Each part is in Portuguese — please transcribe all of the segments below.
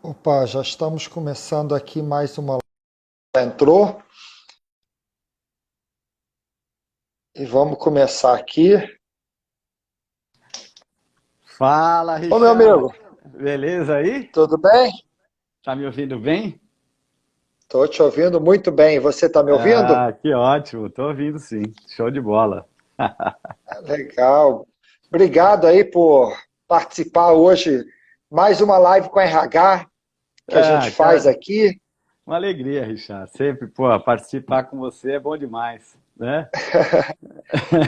Opa, já estamos começando aqui mais uma live. Já entrou e vamos começar aqui. Fala, Ô meu Richard. amigo, Beleza aí? tudo bem? Tá me ouvindo bem? Estou te ouvindo muito bem. Você está me ouvindo? Ah, que ótimo. Tô ouvindo sim. Show de bola. Legal. Obrigado aí por participar hoje. Mais uma live com RH que a gente Ah, faz cara, aqui. uma alegria, Richard. Sempre, pô, participar com você é bom demais, né?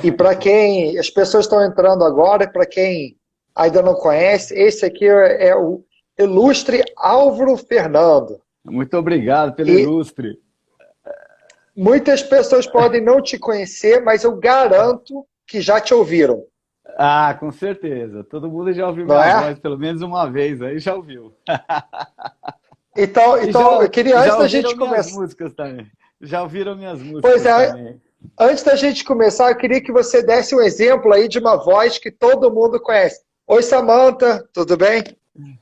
E para quem as pessoas estão entrando agora, para quem ainda não conhece, esse aqui é o ilustre Álvaro Fernando. Muito obrigado pelo E ilustre. muitas pessoas podem não te conhecer, mas eu garanto que já te ouviram, Ah, com certeza. Todo mundo já ouviu não minha é? voz pelo menos uma vez aí, já ouviu. Então, E então eu queria, antes já da ouviram gente minhas começar. músicas também. Já ouviram minhas Pois músicas é, também. antes da gente começar, eu queria que você desse um exemplo aí de uma voz que todo mundo conhece. Oi, Samantha, tudo bem?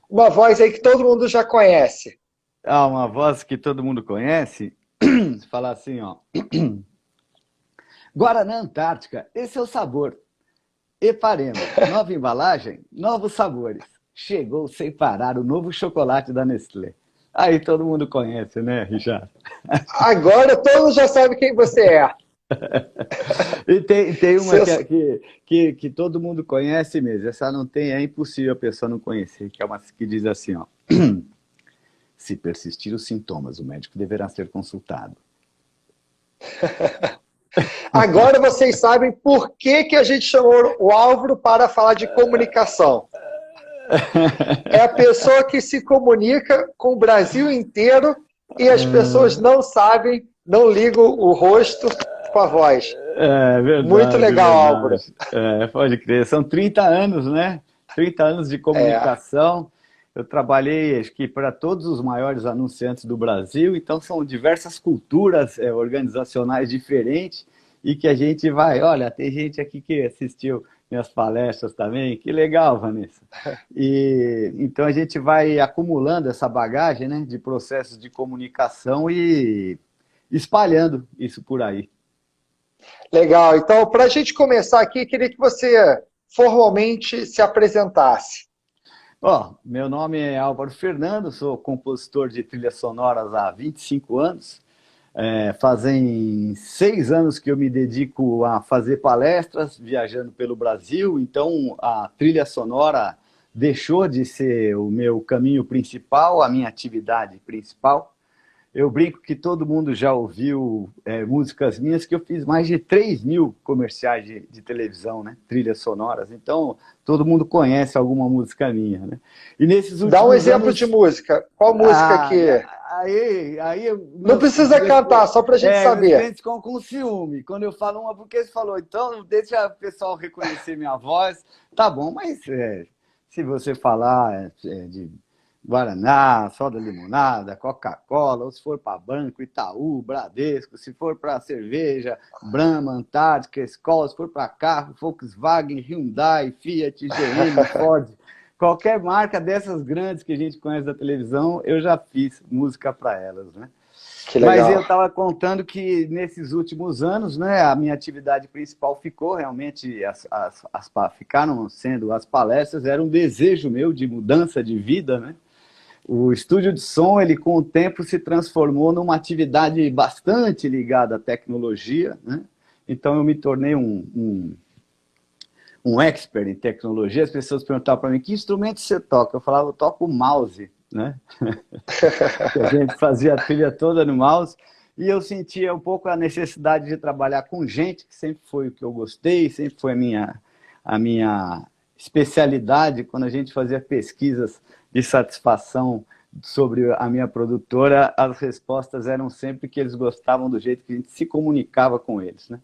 Uma voz aí que todo mundo já conhece. Ah, uma voz que todo mundo conhece. Falar assim, ó. Guaraná Antártica, esse é o sabor. Eparema, nova embalagem, novos sabores. Chegou sem parar o novo chocolate da Nestlé. Aí todo mundo conhece, né, Richard? Agora todos já sabem quem você é. E tem uma Você- que todo mundo conhece mesmo. Essa não tem, é impossível a pessoa não conhecer, que é uma que diz assim, ó. Se persistir os sintomas, o médico deverá ser consultado. Agora vocês sabem por que, que a gente chamou o Álvaro para falar de comunicação. É a pessoa que se comunica com o Brasil inteiro e as pessoas não sabem, não ligam o rosto com a voz. É Muito verdade, legal, Álvaro. verdade. É, pode crer. São 30 anos, né? 30 anos de É, comunicação. Eu trabalhei, acho que, para todos os maiores anunciantes do Brasil, então são diversas culturas organizacionais diferentes e que a gente vai. Olha, tem gente aqui que assistiu minhas palestras também, que legal, Vanessa. E então a gente vai acumulando essa bagagem, né, de processos de comunicação e espalhando isso por aí. legal. Então, para a gente começar aqui, queria que você formalmente se apresentasse. Ó, meu nome é Álvaro Fernando, sou compositor de trilhas sonoras há 25 anos. Fazem 6 anos que eu me dedico a fazer palestras, viajando pelo Brasil, então a trilha sonora deixou de ser o meu caminho principal, a minha atividade principal. Eu brinco que todo mundo já ouviu músicas minhas, que eu fiz mais de 3.000 comerciais de televisão, né? Trilhas sonoras. Então, todo mundo conhece alguma música minha, né? E nesses Dá um últimos exemplo de anos, música. Qual música ah, que... aí Não precisa cantar, só para a gente meus saber. clientes ficam com ciúme. Quando eu falo uma, porque você falou, então deixa o pessoal reconhecer minha voz. Tá bom, mas se você falar de Guaraná, soda limonada, Coca-Cola, ou se for para Banco, Itaú, Bradesco, se for para cerveja, Brahma, Antártica, Skol, se for para carro, Volkswagen, Hyundai, Fiat, GM, Ford, qualquer marca dessas grandes que a gente conhece da televisão, eu já fiz música para elas, né? Que Mas eu legal. estava contando que nesses últimos anos, né, a minha atividade principal ficou realmente, ficaram sendo as palestras, era um desejo meu de mudança de vida, né? O estúdio de som, ele com o tempo se transformou numa atividade bastante ligada à tecnologia, né? Então eu me tornei um expert em tecnologia. As pessoas perguntavam para mim, que instrumento você toca? Eu falava, eu toco mouse, né? Que a gente fazia a trilha toda no mouse, e eu sentia um pouco a necessidade de trabalhar com gente, que sempre foi o que eu gostei, sempre foi a minha especialidade. Quando a gente fazia pesquisas de satisfação sobre a minha produtora, as respostas eram sempre que eles gostavam do jeito que a gente se comunicava com eles, né?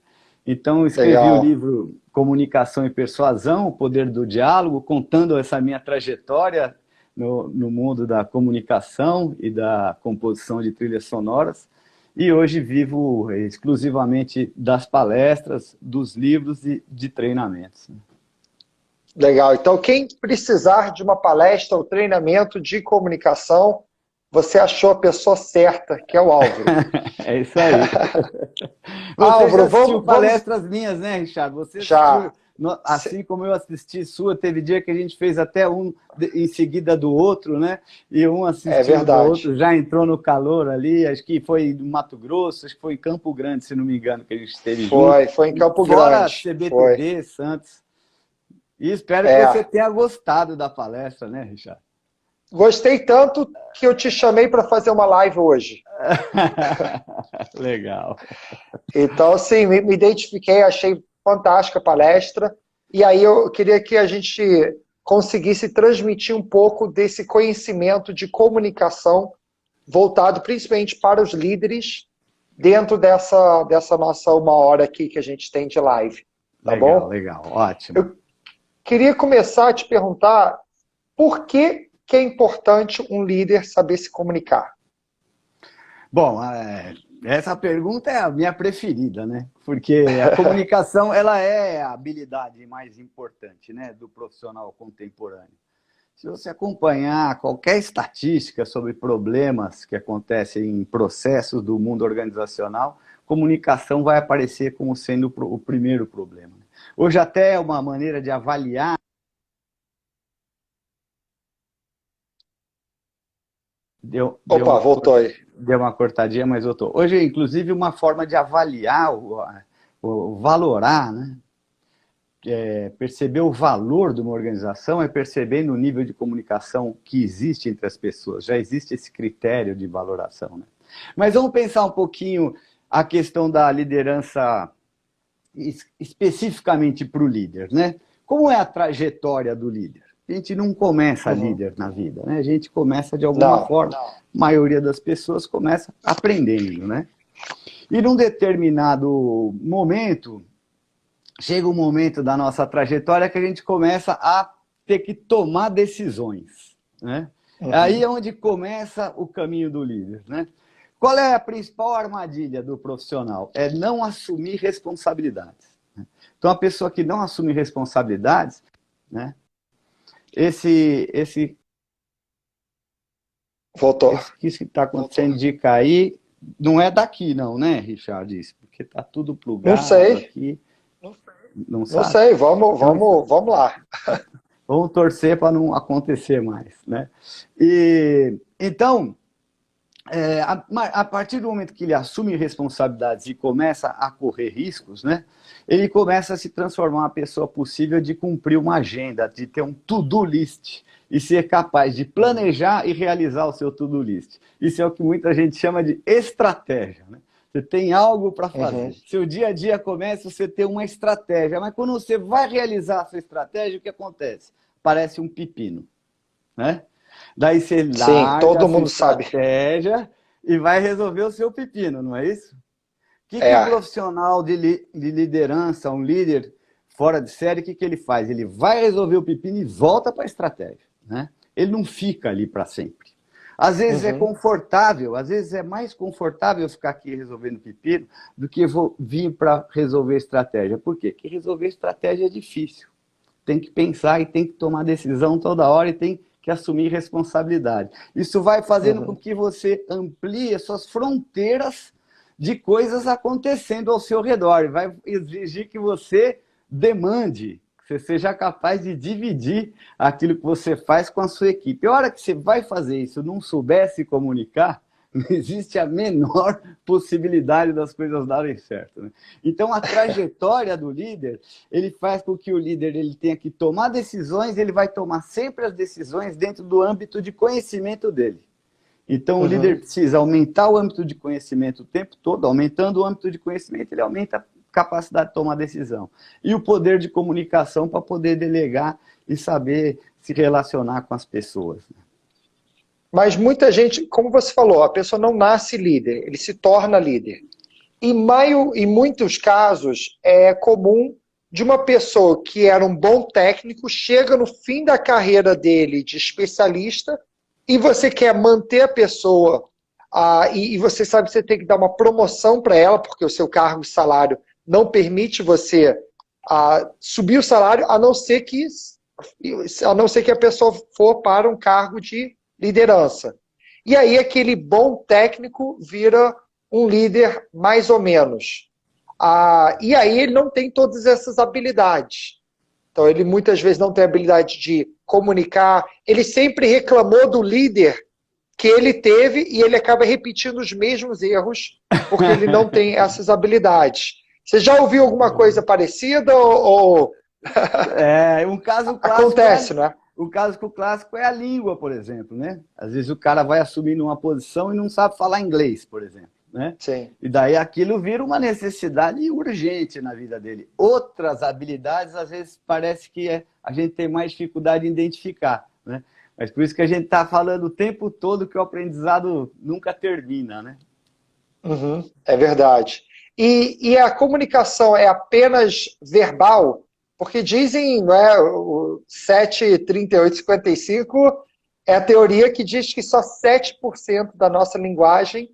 Então, eu escrevi o Legal. livro Comunicação e Persuasão, o Poder do Diálogo, contando essa minha trajetória no mundo da comunicação e da composição de trilhas sonoras. E hoje vivo exclusivamente das palestras, dos livros e de treinamentos. Legal. Então, quem precisar de uma palestra ou treinamento de comunicação, você achou a pessoa certa, que é o Álvaro. É isso aí. Você Álvaro, já assistiu vamos... palestras minhas, né, Richard? Você Já. assistiu, assim como eu assisti sua, teve dia que a gente fez até um em seguida do outro, né? E um É assistiu do verdade. outro, já entrou no calor ali, acho que foi no Mato Grosso, acho que foi em Campo Grande, se não me engano, que a gente esteve junto. Foi em Campo Fora Grande. Foi. CBTB, Santos. E espero que você É. tenha gostado da palestra, né, Richard? Gostei tanto que eu te chamei para fazer uma live hoje. Legal. Então, assim, me identifiquei, achei fantástica a palestra. E aí eu queria que a gente conseguisse transmitir um pouco desse conhecimento de comunicação voltado principalmente para os líderes dentro dessa nossa 1 hora aqui que a gente tem de live. Tá Legal, bom? legal, ótimo. Eu queria começar a te perguntar por que é importante um líder saber se comunicar? Bom, essa pergunta é a minha preferida, né? Porque a comunicação ela é a habilidade mais importante, né, do profissional contemporâneo. Se você acompanhar qualquer estatística sobre problemas que acontecem em processos do mundo organizacional, comunicação vai aparecer como sendo o primeiro problema. Hoje até é uma maneira de avaliar. Opa, voltou aí. Deu uma cortadinha, mas voltou. Hoje, inclusive, uma forma de avaliar, valorar, né? Perceber o valor de uma organização é percebendo o nível de comunicação que existe entre as pessoas. Já existe esse critério de valoração, né? Mas vamos pensar um pouquinho a questão da liderança especificamente para o líder, né? Como é a trajetória do líder? A gente não começa líder na vida, né? A gente começa de alguma forma, a maioria das pessoas começa aprendendo, né? E num determinado momento, chega um momento da nossa trajetória que a gente começa a ter que tomar decisões, né? Aí é onde começa o caminho do líder, né? Qual é a principal armadilha do profissional? É não assumir responsabilidades. Então, a pessoa que não assume responsabilidades, né? Voltou. Isso que está acontecendo de cair, não é daqui não, né, Richard? Isso, porque está tudo plugado. Não sei. Aqui. Não sei, vamos lá. Vamos torcer para não acontecer mais, né? Então, a partir do momento que ele assume responsabilidades e começa a correr riscos, né, ele começa a se transformar uma pessoa possível de cumprir uma agenda, de ter um to-do list e ser capaz de planejar e realizar o seu to-do list. Isso é o que muita gente chama de estratégia, né? Você tem algo para fazer. Seu dia a dia começa, você ter uma estratégia, mas quando você vai realizar a sua estratégia, o que acontece? Parece um pepino, né? Daí você larga todo mundo sabe estratégia e vai resolver o seu pepino, não é isso? O que um profissional de liderança, um líder fora de série, o que ele faz? Ele vai resolver o pepino e volta para a estratégia, né? Ele não fica ali para sempre. Às vezes é confortável, às vezes é mais confortável ficar aqui resolvendo pepino do que vir para resolver estratégia. Por quê? Porque resolver estratégia é difícil. Tem que pensar e tem que tomar decisão toda hora e tem que assumir responsabilidade. Isso vai fazendo com que você amplie as suas fronteiras de coisas acontecendo ao seu redor. E vai exigir que você demande, que você seja capaz de dividir aquilo que você faz com a sua equipe. A hora que você vai fazer isso, não souber se comunicar, não existe a menor possibilidade das coisas darem certo, né? Então, a trajetória do líder, ele faz com que o líder ele tenha que tomar decisões, ele vai tomar sempre as decisões dentro do âmbito de conhecimento dele. Então, o líder precisa aumentar o âmbito de conhecimento o tempo todo. Aumentando o âmbito de conhecimento, ele aumenta a capacidade de tomar decisão. E o poder de comunicação para poder delegar e saber se relacionar com as pessoas. Mas muita gente, como você falou, a pessoa não nasce líder, ele se torna líder. Em muitos casos, é comum de uma pessoa que era um bom técnico, chega no fim da carreira dele de especialista, e você quer manter a pessoa, e você sabe que você tem que dar uma promoção para ela, porque o seu cargo e salário não permite você subir o salário, a não ser que a não ser que a pessoa for para um cargo de liderança. E aí aquele bom técnico vira um líder mais ou menos. E aí ele não tem todas essas habilidades. Então ele muitas vezes não tem habilidade de comunicar. Ele sempre reclamou do líder que ele teve e ele acaba repetindo os mesmos erros porque ele não tem essas habilidades. Você já ouviu alguma coisa parecida ou... Um caso clássico acontece, né? O caso clássico é a língua, por exemplo, né? Às vezes o cara vai assumir uma posição e não sabe falar inglês, por exemplo, né? Sim. E daí aquilo vira uma necessidade urgente na vida dele. Outras habilidades, às vezes, parece que a gente tem mais dificuldade em identificar, né? Mas por isso que a gente está falando o tempo todo que o aprendizado nunca termina, né? Uhum, é verdade. E a comunicação é apenas verbal? Porque dizem, não é, o 73855 é a teoria que diz que só 7% da nossa linguagem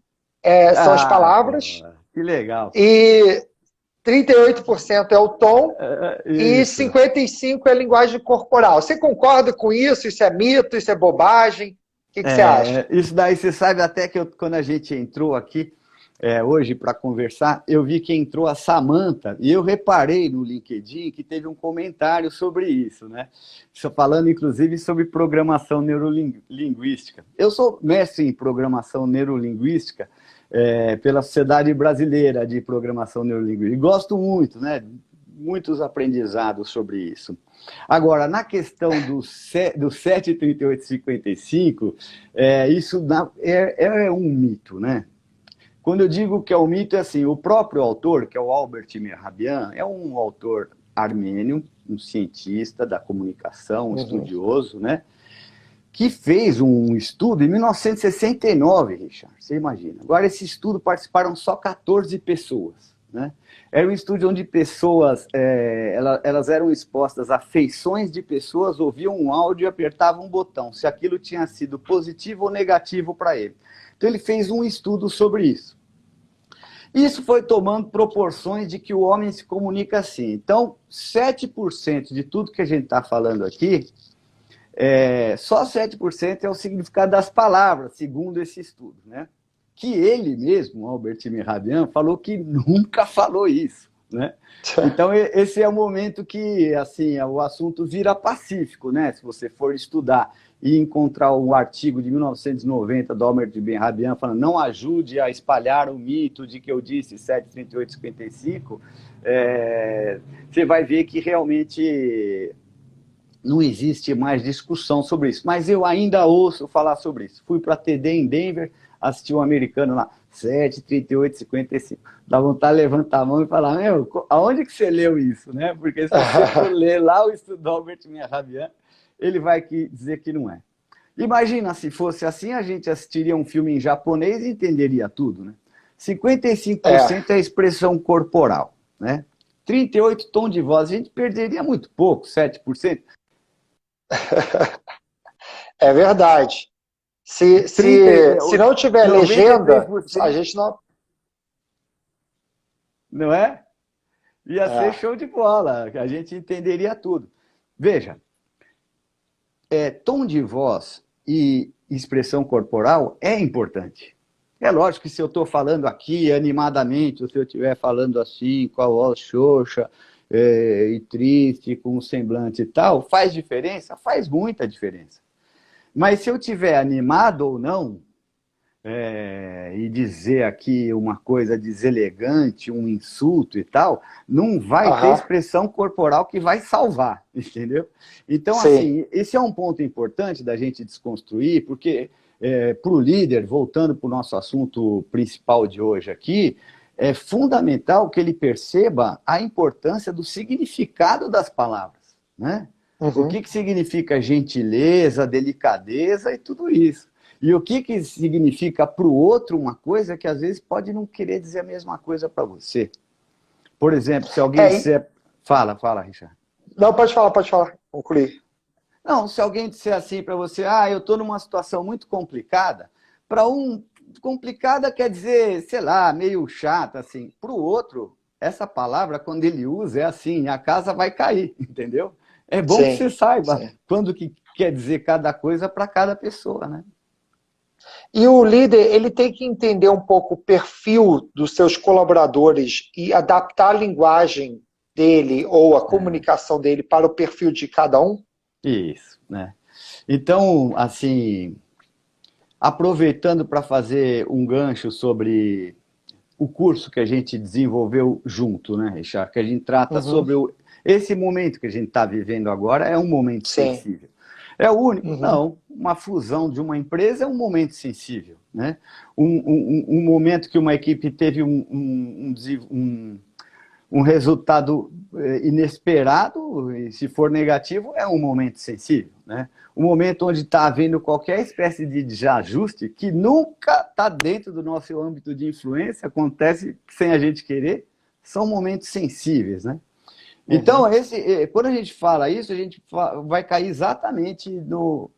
são as palavras. Que legal. E 38% é o tom e Isso. 55% é a linguagem corporal. Você concorda com isso? Isso é mito? Isso é bobagem? O que você acha? Isso daí, você sabe até que quando a gente entrou aqui hoje para conversar, eu vi que entrou a Samantha e eu reparei no LinkedIn que teve um comentário sobre isso, né? Falando inclusive sobre programação neurolinguística. Eu sou mestre em programação neurolinguística pela Sociedade Brasileira de Programação Neurolinguística e gosto muito, né? Muitos aprendizados sobre isso. Agora, na questão do 73855, isso é um mito, né? Quando eu digo que é um mito, é assim, o próprio autor, que é o Albert Mehrabian, é um autor armênio, um cientista da comunicação, um estudioso, né? Que fez um estudo em 1969, Richard, você imagina. Agora, esse estudo participaram só 14 pessoas, né? Era um estudo onde pessoas, elas eram expostas a feições de pessoas, ouviam um áudio e apertavam um botão, se aquilo tinha sido positivo ou negativo para ele. Então ele fez um estudo sobre isso. Isso foi tomando proporções de que o homem se comunica assim. Então, 7% de tudo que a gente está falando aqui, só 7% é o significado das palavras, segundo esse estudo, né? Que ele mesmo, Albert Mehrabian, falou que nunca falou isso, né? Então, esse é o momento que assim, o assunto vira pacífico, né? Se você for estudar e encontrar um artigo de 1990 do Albert Mehrabian falando não ajude a espalhar o mito de que eu disse 73855, você vai ver que realmente não existe mais discussão sobre isso. Mas eu ainda ouço falar sobre isso. Fui para a TD em Denver, assisti um americano lá, 73855. Dá vontade de levantar a mão e falar, aonde que você leu isso, né? Porque se você for ler lá o estudo do Albert Mehrabian, ele vai dizer que não é. Imagina se fosse assim, a gente assistiria um filme em japonês e entenderia tudo, né? 55% é a expressão corporal, né? 38% tom de voz, a gente perderia muito pouco, 7%. É verdade. Se não tiver legenda, a gente não... Não é? Ia ser show de bola, a gente entenderia tudo. Veja, tom de voz e expressão corporal é importante. É lógico que se eu estou falando aqui animadamente, ou se eu estiver falando assim, com a voz xoxa e triste, com um semblante e tal, faz diferença? Faz muita diferença. Mas se eu estiver animado ou não, e dizer aqui uma coisa deselegante, um insulto e tal, não vai ter expressão corporal que vai salvar, entendeu? Então, assim, esse é um ponto importante da gente desconstruir, porque para o líder, voltando para o nosso assunto principal de hoje aqui, é fundamental que ele perceba a importância do significado das palavras, né? O que significa gentileza, delicadeza e tudo isso. E o que significa para o outro uma coisa que às vezes pode não querer dizer a mesma coisa para você. Por exemplo, se alguém disser... Fala, Richard. Não, pode falar. Concluir. Não, se alguém disser assim para você, eu estou numa situação muito complicada, para complicada quer dizer, sei lá, meio chata, assim. Para o outro, essa palavra, quando ele usa, é assim, a casa vai cair, entendeu? É bom que Sim, você saiba sim. quando que quer dizer cada coisa para cada pessoa, né? E o líder, ele tem que entender um pouco o perfil dos seus colaboradores e adaptar a linguagem dele ou a comunicação dele para o perfil de cada um? Isso, né? Então, assim, aproveitando para fazer um gancho sobre o curso que a gente desenvolveu junto, né, Richard? Que a gente trata Uhum. sobre esse momento que a gente está vivendo agora é um momento Sim. sensível. É o único? Uhum. Não. Uma fusão de uma empresa é um momento sensível, né? Um momento que uma equipe teve um resultado inesperado, e se for negativo, é um momento sensível, né? Um momento onde está havendo qualquer espécie de ajuste que nunca está dentro do nosso âmbito de influência, acontece sem a gente querer, são momentos sensíveis, né? Então, Uhum. quando a gente fala isso, a gente vai cair exatamente no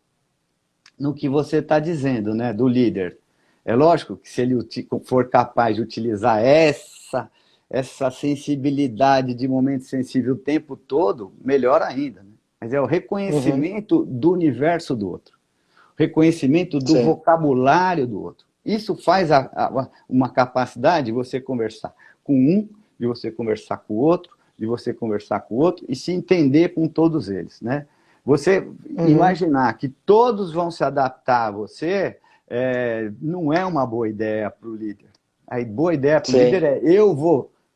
que você está dizendo, né, do líder. É lógico que se ele for capaz de utilizar essa sensibilidade de momento sensível o tempo todo, melhor ainda. Né? Mas é o Uhum. reconhecimento do universo do outro, reconhecimento do Sim. vocabulário do outro. Isso faz uma capacidade de você conversar com um, de você conversar com o outro, de você conversar com o outro e se entender com todos eles, né? Você Uhum. imaginar que todos vão se adaptar a você não é uma boa ideia para o líder. A boa ideia para o líder Sim. é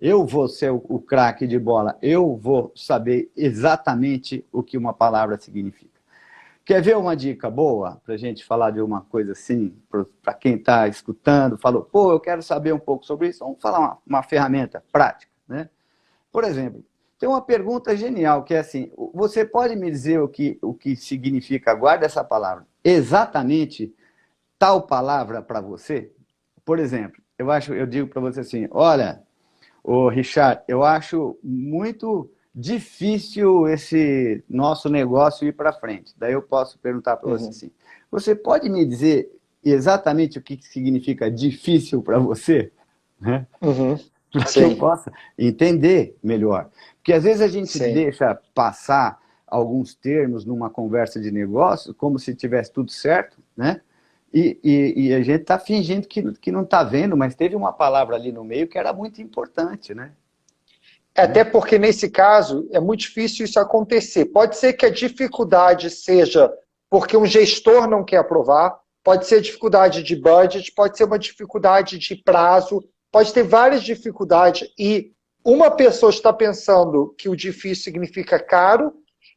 eu vou ser o craque de bola, eu vou saber exatamente o que uma palavra significa. Quer ver uma dica boa para a gente falar de uma coisa assim, para quem está escutando, falou, pô, eu quero saber um pouco sobre isso, vamos falar uma ferramenta prática, né? Por exemplo, tem uma pergunta genial, que é assim, você pode me dizer o que significa, guarda essa palavra, exatamente tal palavra para você? Por exemplo, eu digo para você assim, olha, ô Richard, eu acho muito difícil esse nosso negócio ir para frente. Daí eu posso perguntar para você Uhum. assim, você pode me dizer exatamente o que significa difícil para você? Né? Uhum. Para que eu Sim. possa entender melhor. Porque às vezes a gente Sim. deixa passar alguns termos numa conversa de negócio como se tivesse tudo certo, né? E a gente está fingindo que não está vendo, mas teve uma palavra ali no meio que era muito importante, né? Até porque, nesse caso, é muito difícil isso acontecer. Pode ser que a dificuldade seja porque um gestor não quer aprovar, pode ser dificuldade de budget, pode ser uma dificuldade de prazo, pode ter várias dificuldades. E uma pessoa está pensando que o difícil significa caro,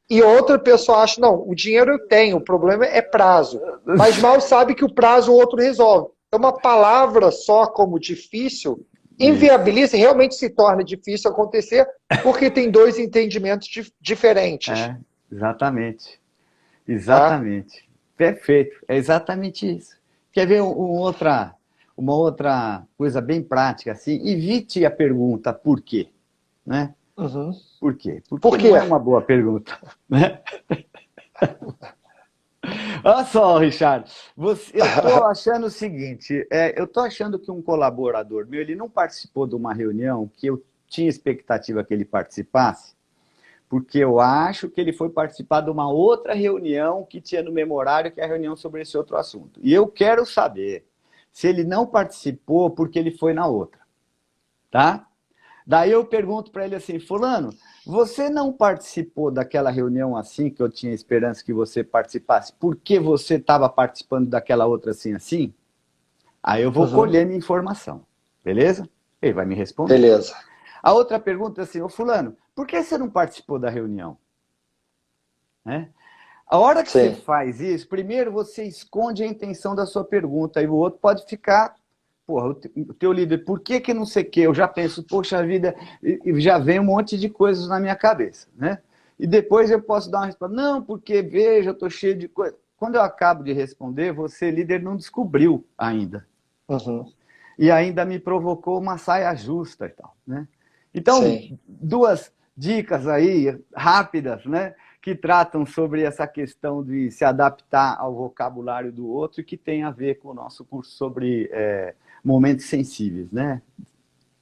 e outra pessoa acha, não, o dinheiro eu tenho, o problema é prazo. Mas mal sabe que o prazo o outro resolve. Então, uma palavra só como difícil Isso. inviabiliza e realmente se torna difícil acontecer porque tem dois entendimentos diferentes. É, exatamente. Tá? Exatamente. Perfeito. É exatamente isso. Quer ver uma outra coisa bem prática assim? Evite a pergunta por quê, né? Uhum. Por quê? Por Porque quê? não é uma boa pergunta, né? Olha só, Richard, eu estou achando o seguinte, eu estou achando que um colaborador meu, ele não participou de uma reunião que eu tinha expectativa que ele participasse, porque eu acho que ele foi participar de uma outra reunião que tinha no memorário, que é a reunião sobre esse outro assunto. E eu quero saber se ele não participou porque ele foi na outra, tá? Daí eu pergunto para ele assim, fulano, você não participou daquela reunião assim, que eu tinha esperança que você participasse, porque você estava participando daquela outra assim, assim? Aí eu vou Uhum. colher minha informação, beleza? Ele vai me responder. Beleza. A outra pergunta é assim, ô fulano, por que você não participou da reunião? Né? A hora que você Sim. faz isso, primeiro você esconde a intenção da sua pergunta, e o outro pode ficar, porra, o teu líder, por que que não sei o quê? Eu já penso, poxa vida, e já vem um monte de coisas na minha cabeça, né? E depois eu posso dar uma resposta, não, porque veja, eu estou cheio de coisa. Quando eu acabo de responder, você, líder, não descobriu ainda. Uhum. E ainda me provocou uma saia justa e tal, né? Então, Sim. duas dicas aí, rápidas, né? Que tratam sobre essa questão de se adaptar ao vocabulário do outro e que tem a ver com o nosso curso sobre momentos sensíveis, né?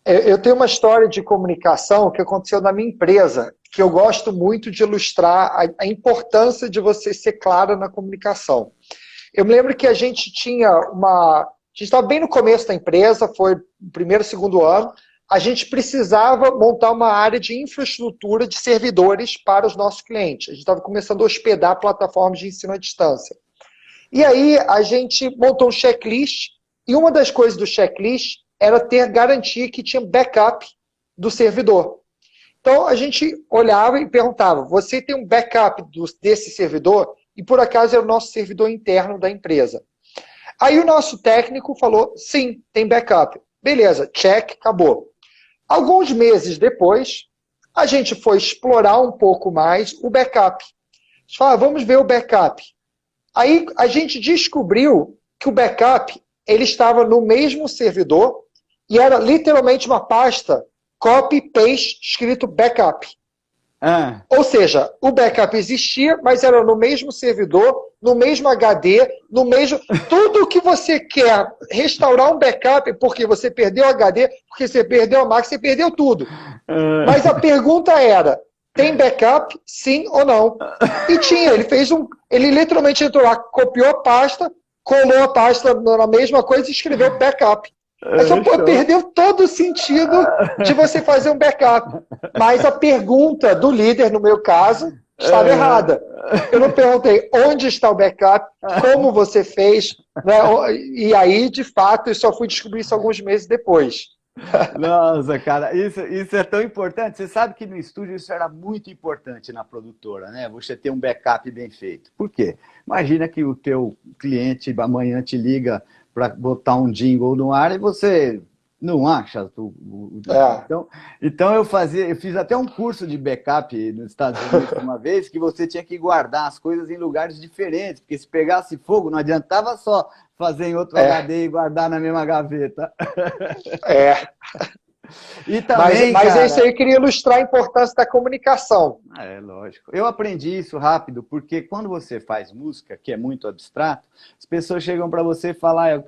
Eu tenho uma história de comunicação que aconteceu na minha empresa, que eu gosto muito de ilustrar a importância de você ser clara na comunicação. Eu me lembro que a gente tinha uma... A gente estava bem no começo da empresa, foi o primeiro, segundo ano. A gente precisava montar uma área de infraestrutura de servidores para os nossos clientes. A gente estava começando a hospedar plataformas de ensino à distância. E aí a gente montou um checklist, e uma das coisas do checklist era ter garantia que tinha backup do servidor. Então a gente olhava e perguntava, você tem um backup desse servidor? E por acaso era o nosso servidor interno da empresa. Aí o nosso técnico falou, sim, tem backup. Beleza, check, acabou. Alguns meses depois, a gente foi explorar um pouco mais o backup. A gente falou, vamos ver o backup. Aí a gente descobriu que o backup ele estava no mesmo servidor e era literalmente uma pasta copy-paste escrito backup. Ou seja, o backup existia, mas era no mesmo servidor, no mesmo HD, no mesmo... Tudo que você quer restaurar um backup, porque você perdeu o HD, porque você perdeu a máquina, você perdeu tudo. Mas a pergunta era, tem backup, sim ou não? E tinha, ele literalmente entrou lá, copiou a pasta, colou a pasta na mesma coisa e escreveu backup. Aí só, perdeu todo o sentido de você fazer um backup. Mas a pergunta do líder, no meu caso, estava errada. Eu não perguntei onde está o backup, como você fez, né? E aí, de fato, eu só fui descobrir isso alguns meses depois. Nossa, cara, isso é tão importante. Você sabe que no estúdio isso era muito importante na produtora, né? Você ter um backup bem feito. Por quê? Imagina que o teu cliente amanhã te liga para botar um jingle no ar e você não acha. Então eu fiz até um curso de backup nos Estados Unidos uma vez, que você tinha que guardar as coisas em lugares diferentes, porque se pegasse fogo não adiantava só fazer em outro HD e guardar na mesma gaveta. E também, mas cara, isso aí eu queria ilustrar a importância da comunicação. É lógico. Eu aprendi isso rápido, porque quando você faz música, que é muito abstrato, as pessoas chegam para você e falam,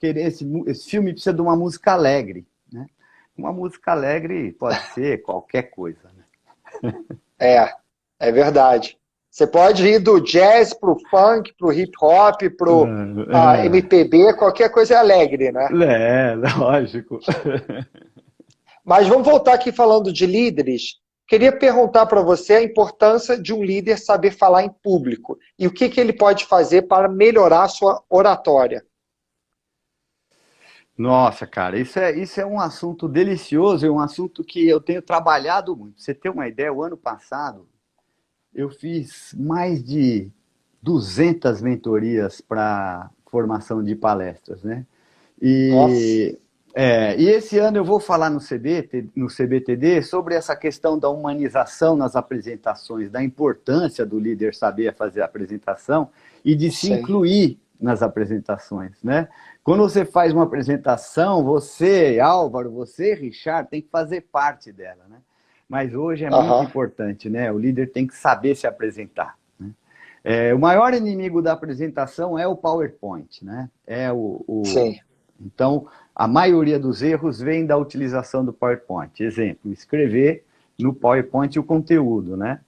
esse filme precisa de uma música alegre. Né? Uma música alegre pode ser qualquer coisa. Né? É verdade. Você pode ir do jazz pro funk, pro hip hop, pro MPB, qualquer coisa é alegre, né? É, lógico. Mas vamos voltar aqui falando de líderes. Queria perguntar para você a importância de um líder saber falar em público e o que ele pode fazer para melhorar a sua oratória. Nossa, cara, isso é um assunto delicioso, é um assunto que eu tenho trabalhado muito. Pra você ter uma ideia, o ano passado eu fiz mais de 200 mentorias para formação de palestras, né? E esse ano eu vou falar no CBTD sobre essa questão da humanização nas apresentações, da importância do líder saber fazer a apresentação e de se incluir nas apresentações, né? Quando você faz uma apresentação, você, Álvaro, você, Richard, tem que fazer parte dela, né? Mas hoje é muito importante, né? O líder tem que saber se apresentar. Né? O maior inimigo da apresentação é o PowerPoint, né? Sim. Então, a maioria dos erros vem da utilização do PowerPoint. Exemplo, escrever no PowerPoint o conteúdo, né?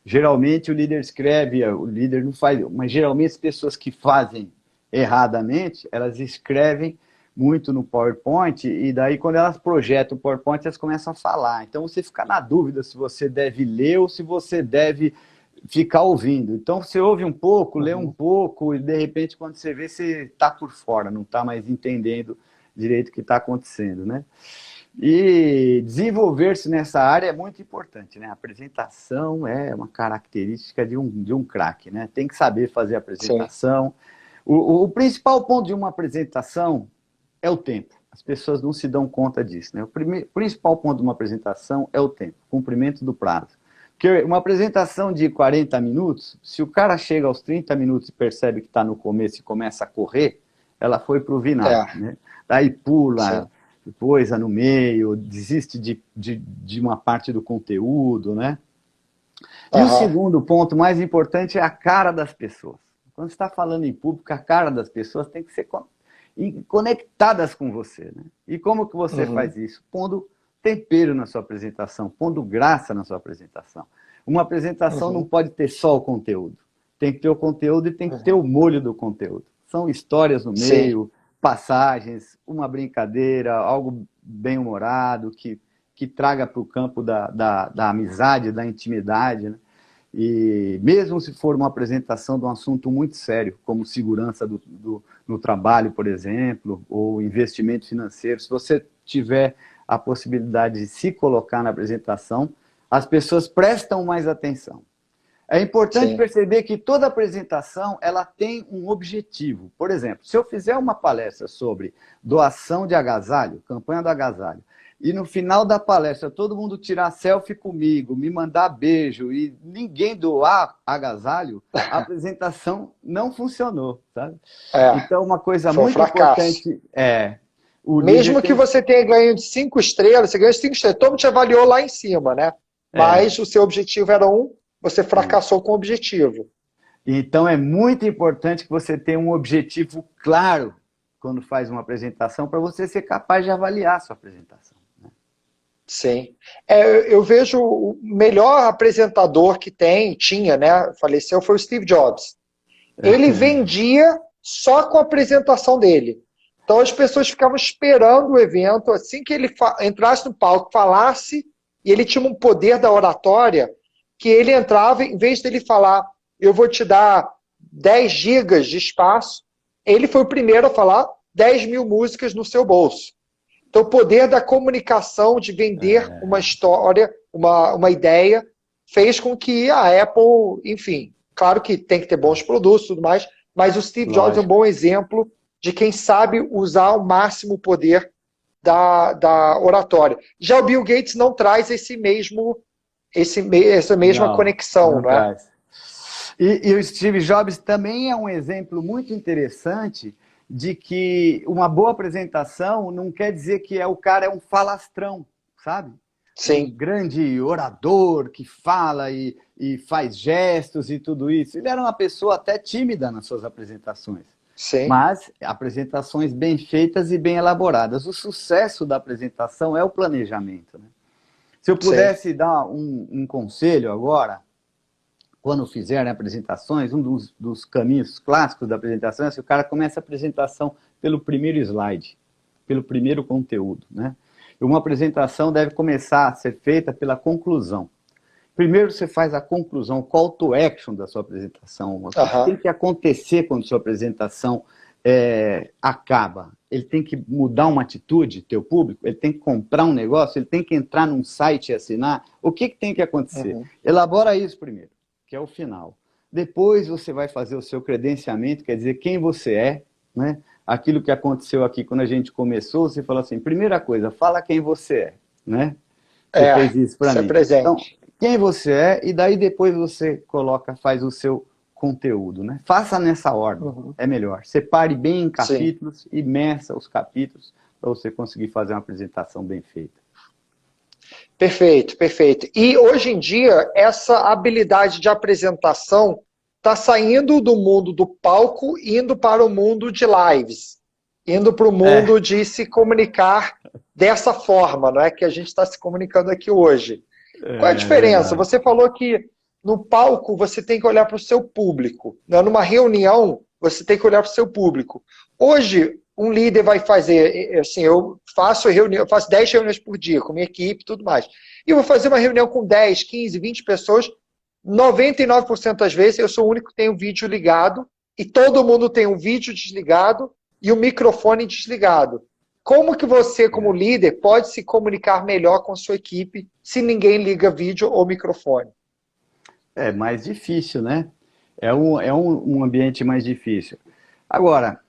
Geralmente o líder escreve, o líder não faz, mas geralmente as pessoas que fazem erradamente, elas escrevem muito no PowerPoint e daí quando elas projetam o PowerPoint, elas começam a falar. Então você fica na dúvida se você deve ler ou se você deve ficar ouvindo. Então você ouve um pouco, lê um pouco e de repente quando você vê, você está por fora, não está mais entendendo direito o que está acontecendo, né? E desenvolver-se nessa área é muito importante, né? A apresentação é uma característica de um craque, né? Tem que saber fazer a apresentação. O principal ponto de uma apresentação é o tempo. As pessoas não se dão conta disso, né? O principal ponto de uma apresentação é o tempo, cumprimento do prazo. Porque uma apresentação de 40 minutos, se o cara chega aos 30 minutos e percebe que está no começo e começa a correr, ela foi para o vinagre, né? Daí pula coisa no meio, desiste de uma parte do conteúdo, né? E o segundo ponto mais importante é a cara das pessoas. Quando você está falando em público, a cara das pessoas tem que ser... e conectadas com você, né? E como que você faz isso? Pondo tempero na sua apresentação, pondo graça na sua apresentação. Uma apresentação não pode ter só o conteúdo. Tem que ter o conteúdo e tem que ter o molho do conteúdo. São histórias no meio, passagens, uma brincadeira, algo bem-humorado, que traga para o campo da amizade, da intimidade, né? E mesmo se for uma apresentação de um assunto muito sério, como segurança no trabalho, por exemplo, ou investimento financeiro, se você tiver a possibilidade de se colocar na apresentação, as pessoas prestam mais atenção. É importante perceber que toda apresentação ela tem um objetivo. Por exemplo, se eu fizer uma palestra sobre doação de agasalho, campanha do agasalho, e no final da palestra todo mundo tirar selfie comigo, me mandar beijo e ninguém doar agasalho, a apresentação não funcionou, sabe? Então uma coisa muito importante é... Mesmo que você tenha ganho de 5 estrelas, você ganhou 5 estrelas, todo mundo te avaliou lá em cima, né? Mas o seu objetivo era você fracassou com o objetivo. Então é muito importante que você tenha um objetivo claro quando faz uma apresentação, para você ser capaz de avaliar a sua apresentação. Né? Sim. Eu vejo o melhor apresentador que tinha, né? Faleceu, foi o Steve Jobs. Ele vendia só com a apresentação dele. Então as pessoas ficavam esperando o evento, assim que ele entrasse no palco, falasse, e ele tinha um poder da oratória, que ele entrava, em vez dele falar, eu vou te dar 10 gigas de espaço, ele foi o primeiro a falar 10 mil músicas no seu bolso. Então o poder da comunicação, de vender uma história, uma ideia, fez com que a Apple, enfim, claro que tem que ter bons produtos e tudo mais, mas o Steve Jobs é um bom exemplo de quem sabe usar ao máximo o poder da oratória. Já o Bill Gates não traz essa mesma conexão, não é? E o Steve Jobs também é um exemplo muito interessante de que uma boa apresentação não quer dizer que o cara é um falastrão, sabe? Sim. Um grande orador que fala e faz gestos e tudo isso. Ele era uma pessoa até tímida nas suas apresentações. Sim. Mas apresentações bem feitas e bem elaboradas. O sucesso da apresentação é o planejamento, né? Se eu pudesse dar um conselho agora, quando fizerem apresentações, um dos caminhos clássicos da apresentação é se o cara começa a apresentação pelo primeiro slide, pelo primeiro conteúdo, né? E uma apresentação deve começar a ser feita pela conclusão. Primeiro você faz a conclusão, o call to action da sua apresentação. O que tem que acontecer quando sua apresentação acaba? Ele tem que mudar uma atitude, teu público? Ele tem que comprar um negócio? Ele tem que entrar num site e assinar? O que tem que acontecer? Elabora isso primeiro, que é o final. Depois você vai fazer o seu credenciamento, quer dizer, quem você é, né? Aquilo que aconteceu aqui quando a gente começou, você falou assim, primeira coisa, fala quem você é, né? Você fez isso para mim. Presente. Então, quem você é, e daí depois você faz o seu conteúdo, né? Faça nessa ordem, é melhor. Separe bem em capítulos e meça os capítulos para você conseguir fazer uma apresentação bem feita. Perfeito, perfeito. E hoje em dia, essa habilidade de apresentação está saindo do mundo do palco e indo para o mundo de lives. Indo para o mundo de se comunicar dessa forma, não é que a gente está se comunicando aqui hoje. Qual é a diferença? Você falou que no palco você tem que olhar para o seu público. Né? Numa reunião, você tem que olhar para o seu público. Hoje, um líder vai fazer, assim, eu faço 10 reuniões por dia com minha equipe e tudo mais. E eu vou fazer uma reunião com 10, 15, 20 pessoas, 99% das vezes eu sou o único que tem o vídeo ligado e todo mundo tem um vídeo desligado e o microfone desligado. Como que você, como líder, pode se comunicar melhor com a sua equipe se ninguém liga vídeo ou microfone? É mais difícil, né? É um ambiente mais difícil. Agora,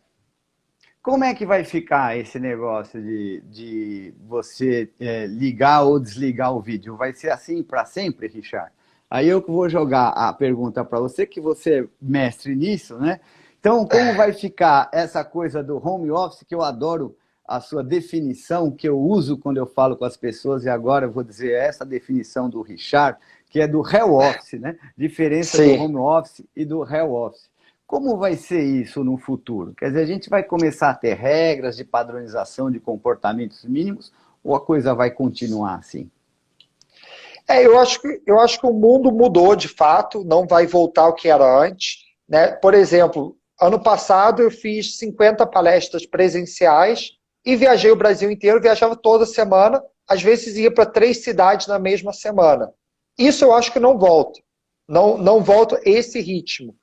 como é que vai ficar esse negócio de você ligar ou desligar o vídeo? Vai ser assim para sempre, Richard? Aí eu que vou jogar a pergunta para você, que você é mestre nisso, né? Então, como vai ficar essa coisa do home office, que eu adoro a sua definição, que eu uso quando eu falo com as pessoas, e agora eu vou dizer essa definição do Richard, que é do hell office, né? Diferença do home office e do hell office. Como vai ser isso no futuro? Quer dizer, a gente vai começar a ter regras de padronização de comportamentos mínimos ou a coisa vai continuar assim? Eu acho que o mundo mudou de fato, não vai voltar ao que era antes, né? Por exemplo, ano passado eu fiz 50 palestras presenciais e viajei o Brasil inteiro, viajava toda semana, às vezes ia para 3 cidades na mesma semana. Isso eu acho que não volta. Não volta esse ritmo.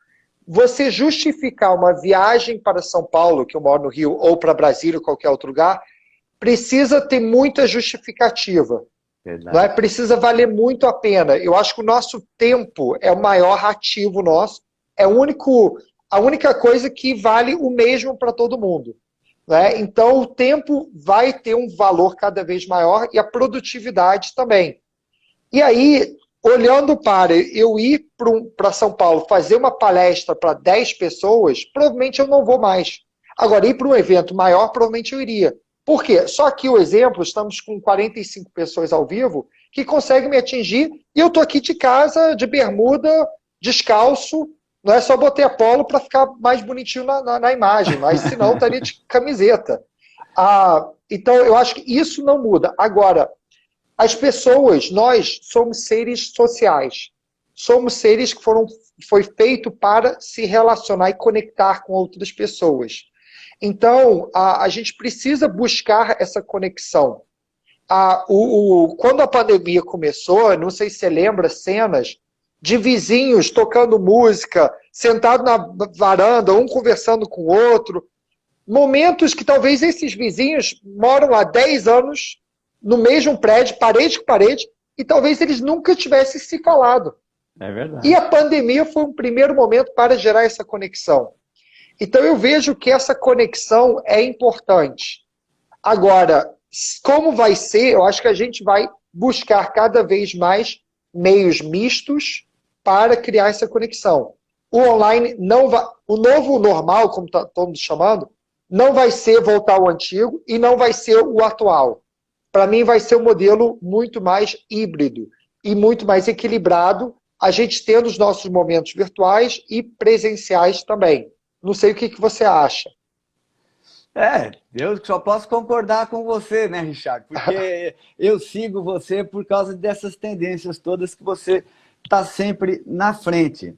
Você justificar uma viagem para São Paulo, que eu moro no Rio, ou para Brasília, ou qualquer outro lugar, precisa ter muita justificativa. Não é? Verdade. Precisa valer muito a pena. Eu acho que o nosso tempo é o maior ativo nosso. É a única coisa que vale o mesmo para todo mundo. Né? Então, o tempo vai ter um valor cada vez maior e a produtividade também. E aí, olhando para eu ir para São Paulo fazer uma palestra para 10 pessoas, provavelmente eu não vou mais. Agora, ir para um evento maior, provavelmente eu iria. Por quê? Só aqui o exemplo, estamos com 45 pessoas ao vivo que conseguem me atingir e eu estou aqui de casa, de bermuda, descalço, não é só botei a polo para ficar mais bonitinho na imagem, mas senão estaria de camiseta. Então, eu acho que isso não muda. Agora, as pessoas, nós somos seres sociais. Somos seres que foi feito para se relacionar e conectar com outras pessoas. Então, a gente precisa buscar essa conexão. Quando a pandemia começou, não sei se você lembra, cenas de vizinhos tocando música, sentado na varanda, um conversando com o outro. Momentos que talvez esses vizinhos moram há 10 anos no mesmo prédio, parede com parede, e talvez eles nunca tivessem se falado. É verdade. E a pandemia foi um primeiro momento para gerar essa conexão. Então eu vejo que essa conexão é importante. Agora, como vai ser, eu acho que a gente vai buscar cada vez mais meios mistos para criar essa conexão. O online não vai, o novo normal, como está todo mundo chamando, não vai ser voltar ao antigo e não vai ser o atual. Para mim vai ser um modelo muito mais híbrido e muito mais equilibrado, a gente tendo os nossos momentos virtuais e presenciais também. Não sei o que você acha. Eu só posso concordar com você, né, Richard? Porque eu sigo você por causa dessas tendências todas que você está sempre na frente.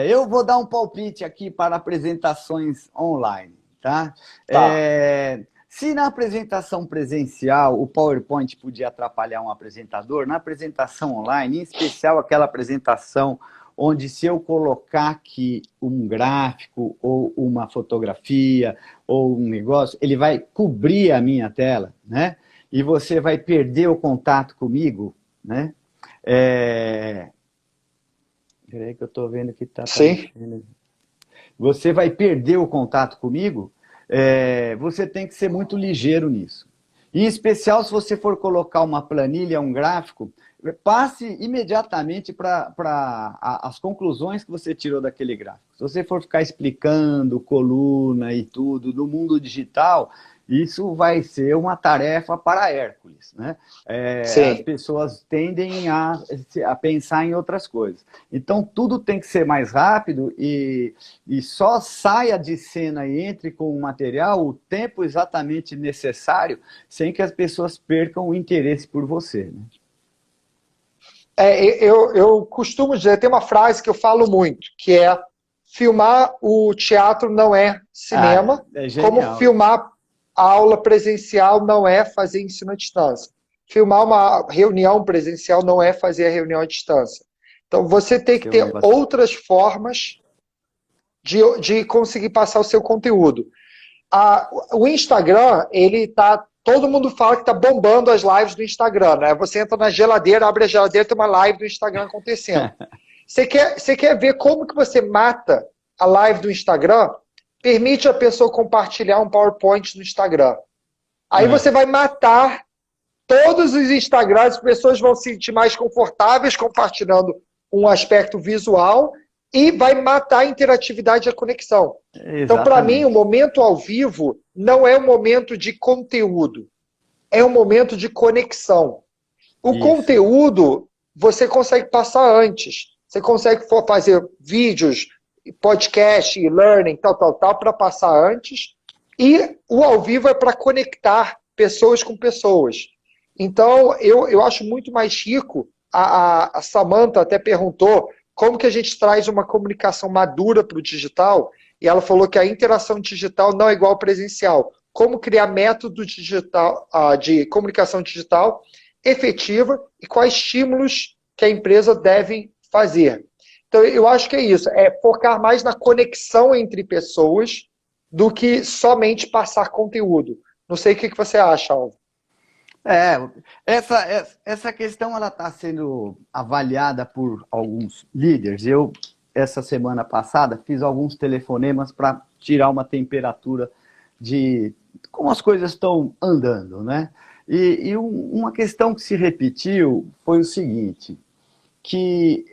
Eu vou dar um palpite aqui para apresentações online, tá? Tá. Se na apresentação presencial o PowerPoint podia atrapalhar um apresentador, na apresentação online, em especial aquela apresentação onde se eu colocar aqui um gráfico ou uma fotografia ou um negócio, ele vai cobrir a minha tela, né? E você vai perder o contato comigo, né? Peraí que eu estou vendo que está aparecendo. Você vai perder o contato comigo, você tem que ser muito ligeiro nisso. Em especial, se você for colocar uma planilha, um gráfico, passe imediatamente para as conclusões que você tirou daquele gráfico. Se você for ficar explicando coluna e tudo no mundo digital, isso vai ser uma tarefa para Hércules, né? As pessoas tendem a pensar em outras coisas. Então, tudo tem que ser mais rápido e só saia de cena e entre com o material o tempo exatamente necessário, sem que as pessoas percam o interesse por você, né? Eu costumo dizer, tem uma frase que eu falo muito, que é filmar o teatro não é cinema, como filmar a aula presencial não é fazer ensino à distância. Filmar uma reunião presencial não é fazer a reunião à distância. Então, você tem que ter outras formas de conseguir passar o seu conteúdo. O Instagram, todo mundo fala que está bombando as lives do Instagram, né? Você entra na geladeira, abre a geladeira, tem uma live do Instagram acontecendo. Você quer ver como que você mata a live do Instagram? Permite a pessoa compartilhar um PowerPoint no Instagram. Aí você vai matar todos os Instagrams, as pessoas vão se sentir mais confortáveis compartilhando um aspecto visual e vai matar a interatividade e a conexão. Exatamente. Então, para mim, o momento ao vivo não é um momento de conteúdo, é um momento de conexão. O conteúdo você consegue passar antes. Você consegue fazer vídeos, podcast, e-learning, tal, para passar antes. E o ao vivo é para conectar pessoas com pessoas. Então, eu acho muito mais rico. A Samantha até perguntou como que a gente traz uma comunicação madura para o digital, e ela falou que a interação digital não é igual ao presencial. Como criar método digital, de comunicação digital efetiva e quais estímulos que a empresa deve fazer. Então, eu acho que é isso, é focar mais na conexão entre pessoas do que somente passar conteúdo. Não sei o que você acha, Alvo. Essa questão ela está sendo avaliada por alguns líderes. Eu, essa semana passada, fiz alguns telefonemas para tirar uma temperatura de como as coisas estão andando, né? E uma questão que se repetiu foi o seguinte, que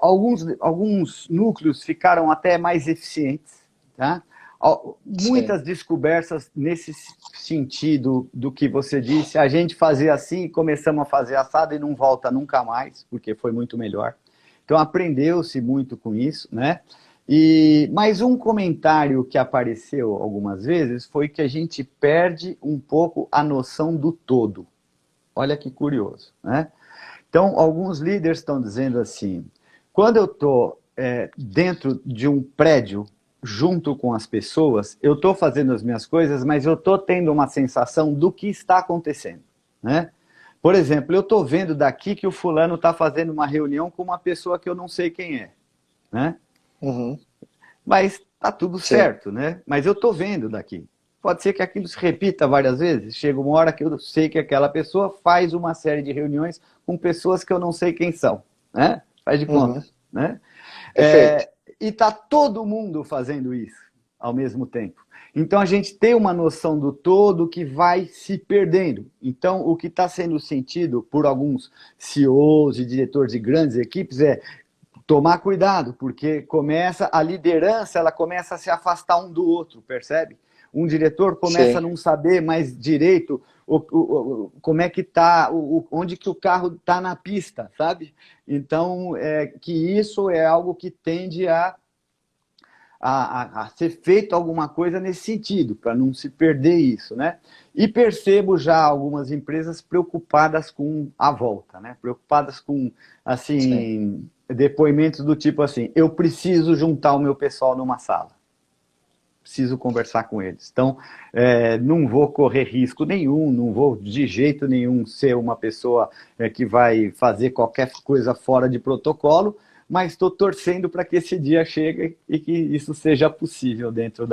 alguns núcleos ficaram até mais eficientes, tá? Muitas descobertas nesse sentido do que você disse, a gente fazia assim, começamos a fazer assado e não volta nunca mais, porque foi muito melhor. Então aprendeu-se muito com isso, né? Mas um comentário que apareceu algumas vezes foi que a gente perde um pouco a noção do todo. Olha que curioso, né? Então, alguns líderes estão dizendo assim, quando eu estou dentro de um prédio, junto com as pessoas, eu estou fazendo as minhas coisas, mas eu estou tendo uma sensação do que está acontecendo, né? Por exemplo, eu estou vendo daqui que o fulano está fazendo uma reunião com uma pessoa que eu não sei quem é, né? Uhum. Mas está tudo certo, né? Mas eu estou vendo daqui. Pode ser que aquilo se repita várias vezes. Chega uma hora que eu sei que aquela pessoa faz uma série de reuniões com pessoas que eu não sei quem são, né? Faz de conta, né? E está todo mundo fazendo isso ao mesmo tempo. Então, a gente tem uma noção do todo que vai se perdendo. Então, o que está sendo sentido por alguns CEOs e diretores de grandes equipes é tomar cuidado, porque a liderança ela começa a se afastar um do outro, percebe? Um diretor começa a não saber mais direito como é que está, onde que o carro está na pista, sabe? Então, que isso é algo que tende a ser feito alguma coisa nesse sentido, para não se perder isso, né? E percebo já algumas empresas preocupadas com a volta, né? Preocupadas com, assim, depoimentos do tipo assim, eu preciso juntar o meu pessoal numa sala. Preciso conversar com eles. Então, não vou correr risco nenhum, não vou de jeito nenhum ser uma pessoa que vai fazer qualquer coisa fora de protocolo, mas estou torcendo para que esse dia chegue e que isso seja possível dentro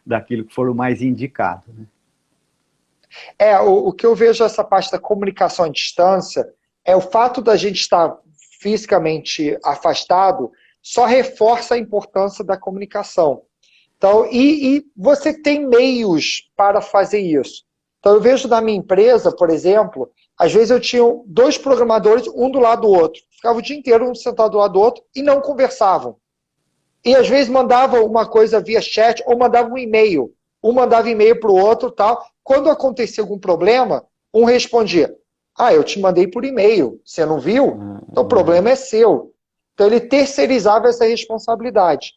daquilo que for o mais indicado, né? O que eu vejo essa parte da comunicação à distância é o fato da gente estar fisicamente afastado só reforça a importância da comunicação. Então, e você tem meios para fazer isso. Então, eu vejo na minha empresa, por exemplo, às vezes eu tinha 2 programadores, um do lado do outro. Ficava o dia inteiro um sentado do lado do outro e não conversavam. E às vezes mandavam uma coisa via chat ou mandavam um e-mail. Um mandava e-mail para o outro, tal. Quando acontecia algum problema, um respondia, eu te mandei por e-mail, você não viu? Então o problema é seu. Então ele terceirizava essa responsabilidade.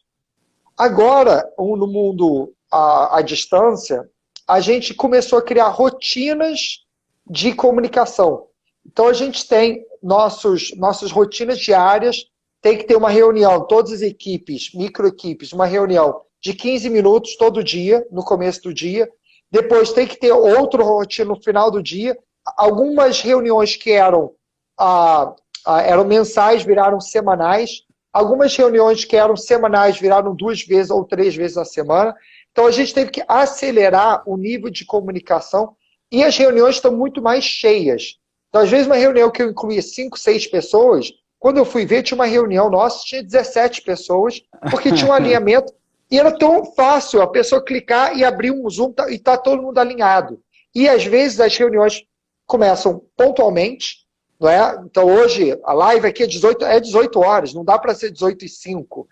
Agora, no mundo à distância, a gente começou a criar rotinas de comunicação. Então, a gente tem nossas rotinas diárias, tem que ter uma reunião, todas as equipes, microequipes, uma reunião de 15 minutos todo dia, no começo do dia. Depois tem que ter outra rotina no final do dia. Algumas reuniões que eram mensais viraram semanais. Algumas reuniões que eram semanais viraram 2 vezes ou 3 vezes na semana. Então, a gente teve que acelerar o nível de comunicação e as reuniões estão muito mais cheias. Então, às vezes, uma reunião que eu incluía 5, 6 pessoas, quando eu fui ver, tinha uma reunião nossa, tinha 17 pessoas, porque tinha um alinhamento e era tão fácil a pessoa clicar e abrir um Zoom e está todo mundo alinhado. E, às vezes, as reuniões começam pontualmente, não é? Então, hoje, a live aqui é 18 horas, não dá para ser 18h05.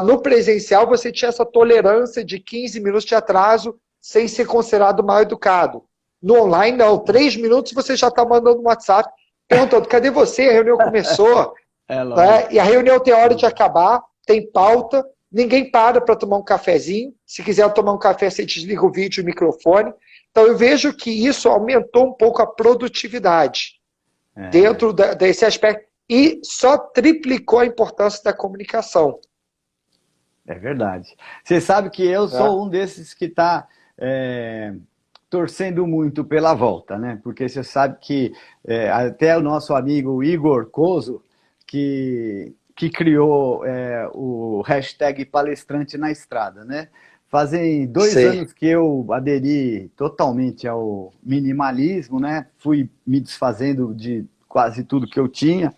No presencial, você tinha essa tolerância de 15 minutos de atraso sem ser considerado mal educado. No online, não. 3 minutos você já está mandando um WhatsApp perguntando, cadê você? A reunião começou. Né? E a reunião tem hora de acabar. tem pauta, ninguém para tomar um cafezinho. Se quiser tomar um café, você desliga o vídeo e o microfone. Então, eu vejo que isso aumentou um pouco a produtividade dentro desse aspecto e só triplicou a importância da comunicação. É verdade. Você sabe que eu sou um desses que está torcendo muito pela volta, né? Porque você sabe que até o nosso amigo Igor Kozo, que criou o hashtag Palestrante na Estrada, né? Fazem 2 anos que eu aderi totalmente ao minimalismo, né? Fui me desfazendo de quase tudo que eu tinha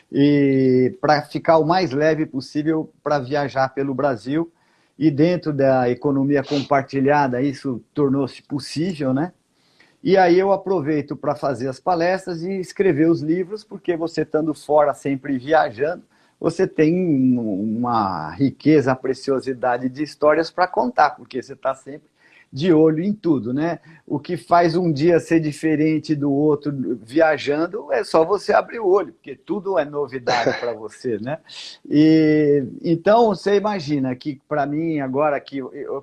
e para ficar o mais leve possível para viajar pelo Brasil. E dentro da economia compartilhada isso tornou-se possível, né? E aí eu aproveito para fazer as palestras e escrever os livros, porque você estando fora sempre viajando, você tem uma riqueza, preciosidade de histórias para contar, porque você está sempre de olho em tudo, né? O que faz um dia ser diferente do outro viajando é só você abrir o olho, porque tudo é novidade para você, né? E então você imagina que para mim agora que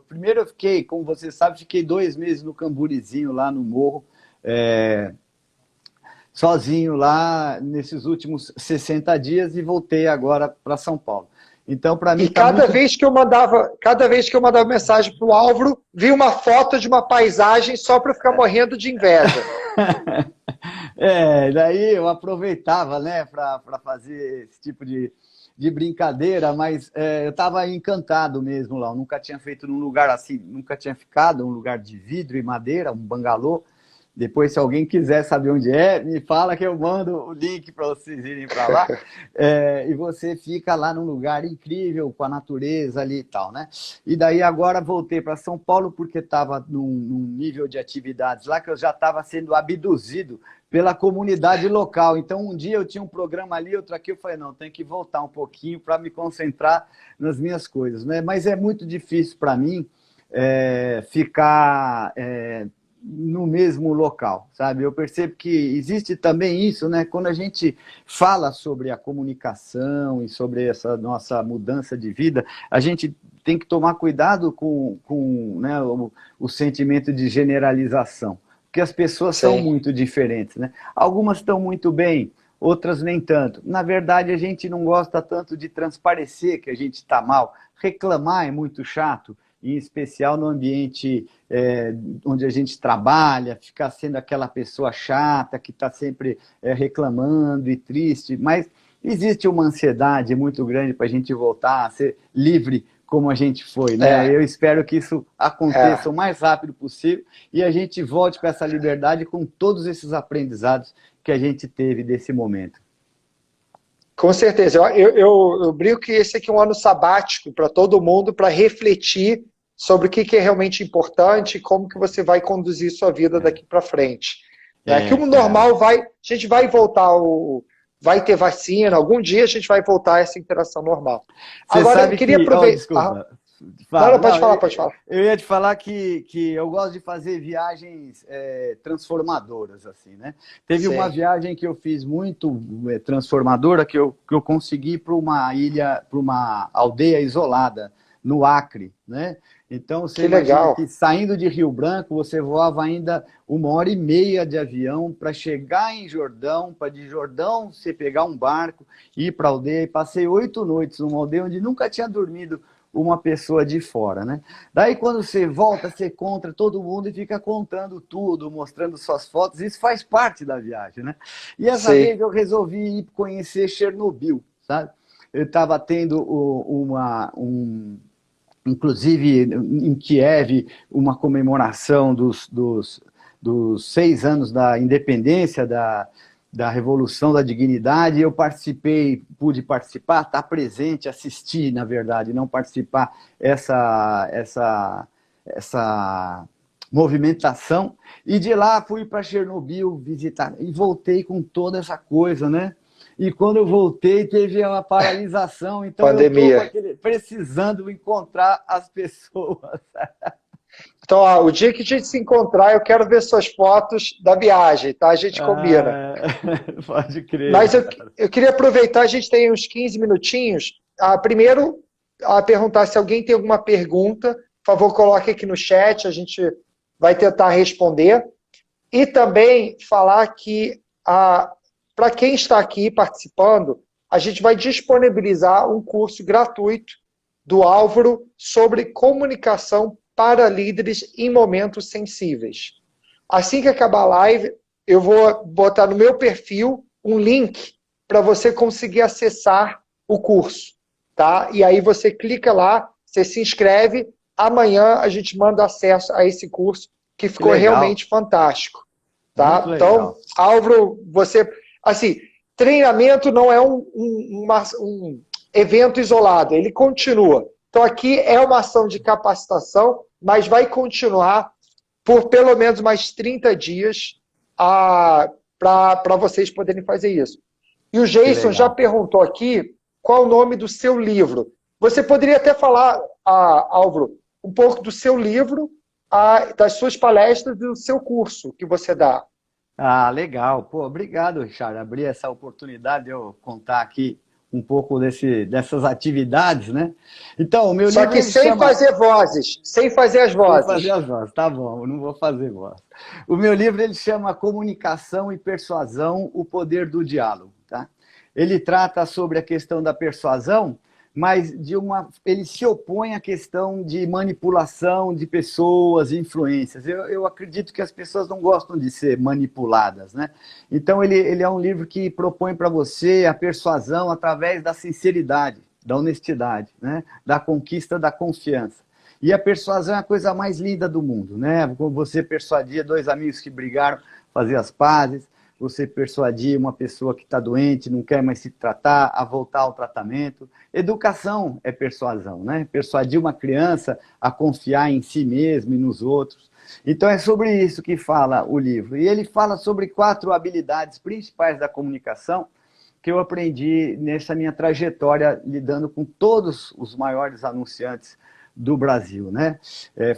primeiro eu fiquei, como você sabe, fiquei 2 meses no Camburizinho lá no morro, sozinho lá nesses últimos 60 dias e voltei agora para São Paulo. Então, para mim, e cada vez que eu mandava mensagem para o Álvaro, vi uma foto de uma paisagem só para ficar morrendo de inveja. Daí eu aproveitava, né, para fazer esse tipo de brincadeira, mas eu estava encantado mesmo lá. Eu nunca tinha feito num lugar assim, nunca tinha ficado, um lugar de vidro e madeira, um bangalô. Depois, se alguém quiser saber onde é, me fala que eu mando o link para vocês irem para lá. E você fica lá num lugar incrível, com a natureza ali e tal, né? E daí agora voltei para São Paulo porque estava num nível de atividades lá que eu já estava sendo abduzido pela comunidade local. Então, um dia eu tinha um programa ali, outro aqui, eu falei, não, tenho que voltar um pouquinho para me concentrar nas minhas coisas, né? Mas é muito difícil para mim ficar... no mesmo local, sabe? Eu percebo que existe também isso, né? Quando a gente fala sobre a comunicação e sobre essa nossa mudança de vida, a gente tem que tomar cuidado com né, o sentimento de generalização, porque as pessoas são muito diferentes, né? Algumas estão muito bem, outras nem tanto. Na verdade, a gente não gosta tanto de transparecer que a gente está mal. Reclamar é muito chato, em especial no ambiente onde a gente trabalha, ficar sendo aquela pessoa chata que está sempre reclamando e triste, mas existe uma ansiedade muito grande para a gente voltar a ser livre como a gente foi, né? Eu espero que isso aconteça o mais rápido possível e a gente volte com essa liberdade com todos esses aprendizados que a gente teve desse momento. Com certeza. Eu brinco que esse aqui é um ano sabático para todo mundo, para refletir sobre o que é realmente importante e como que você vai conduzir sua vida daqui para frente. Que o normal a gente vai voltar, vai ter vacina, algum dia a gente vai voltar a essa interação normal. Você agora, eu queria aproveitar... Pode falar. Eu ia te falar que eu gosto de fazer viagens transformadoras, assim, né? Teve uma viagem que eu fiz muito transformadora, que eu consegui ir para uma ilha, para uma aldeia isolada, no Acre, né? Então, você imagina que saindo de Rio Branco, você voava ainda 1h30 de avião para chegar em Jordão, para de Jordão você pegar um barco, ir para a aldeia, e passei 8 noites numa aldeia onde nunca tinha dormido uma pessoa de fora, né? Daí quando você volta, você encontra todo mundo e fica contando tudo, mostrando suas fotos, isso faz parte da viagem, né? E essa vez eu resolvi ir conhecer Chernobyl, sabe? Eu estava tendo inclusive em Kiev, uma comemoração dos 6 anos da independência, da Revolução da Dignidade. Eu pude participar, estar presente, assistir, na verdade, não participar essa movimentação. E de lá fui para Chernobyl visitar e voltei com toda essa coisa, né? E quando eu voltei, teve uma paralisação, então pandemia. Eu estou precisando encontrar as pessoas. Então, o dia que a gente se encontrar, eu quero ver suas fotos da viagem, tá? A gente combina. Pode crer. Mas eu queria aproveitar, a gente tem uns 15 minutinhos. Primeiro, a perguntar se alguém tem alguma pergunta. Por favor, coloque aqui no chat, a gente vai tentar responder. E também falar que, para quem está aqui participando, a gente vai disponibilizar um curso gratuito do Álvaro sobre comunicação para líderes em momentos sensíveis. Assim que acabar a live, eu vou botar no meu perfil um link para você conseguir acessar o curso, tá? E aí você clica lá, você se inscreve, amanhã a gente manda acesso a esse curso, que ficou realmente fantástico, tá? Então, Álvaro, você... Assim, treinamento não é um evento isolado, ele continua. Então, aqui é uma ação de capacitação, mas vai continuar por pelo menos mais 30 dias para vocês poderem fazer isso. E o Jason já perguntou aqui qual o nome do seu livro. Você poderia até falar, Álvaro, um pouco do seu livro, das suas palestras e do seu curso que você dá. Ah, legal. Pô, obrigado, Richard, abrir essa oportunidade de eu contar aqui um pouco dessas atividades, né? Então, o meu livro... Só que sem fazer vozes, sem fazer as vozes. Sem fazer as vozes, tá bom, eu não vou fazer voz. O meu livro, ele chama Comunicação e Persuasão, o Poder do Diálogo, tá? Ele trata sobre a questão da persuasão, mas ele se opõe à questão de manipulação de pessoas, influências. Eu acredito que as pessoas não gostam de ser manipuladas, né? Então, ele é um livro que propõe para você a persuasão através da sinceridade, da honestidade, né? Da conquista da confiança. E a persuasão é a coisa mais linda do mundo, né? Você persuadir dois amigos que brigaram, fazer as pazes, você persuadir uma pessoa que está doente, não quer mais se tratar, a voltar ao tratamento. Educação é persuasão, né? Persuadir uma criança a confiar em si mesmo e nos outros. Então é sobre isso que fala o livro. E ele fala sobre 4 habilidades principais da comunicação que eu aprendi nessa minha trajetória lidando com todos os maiores anunciantes do Brasil, né?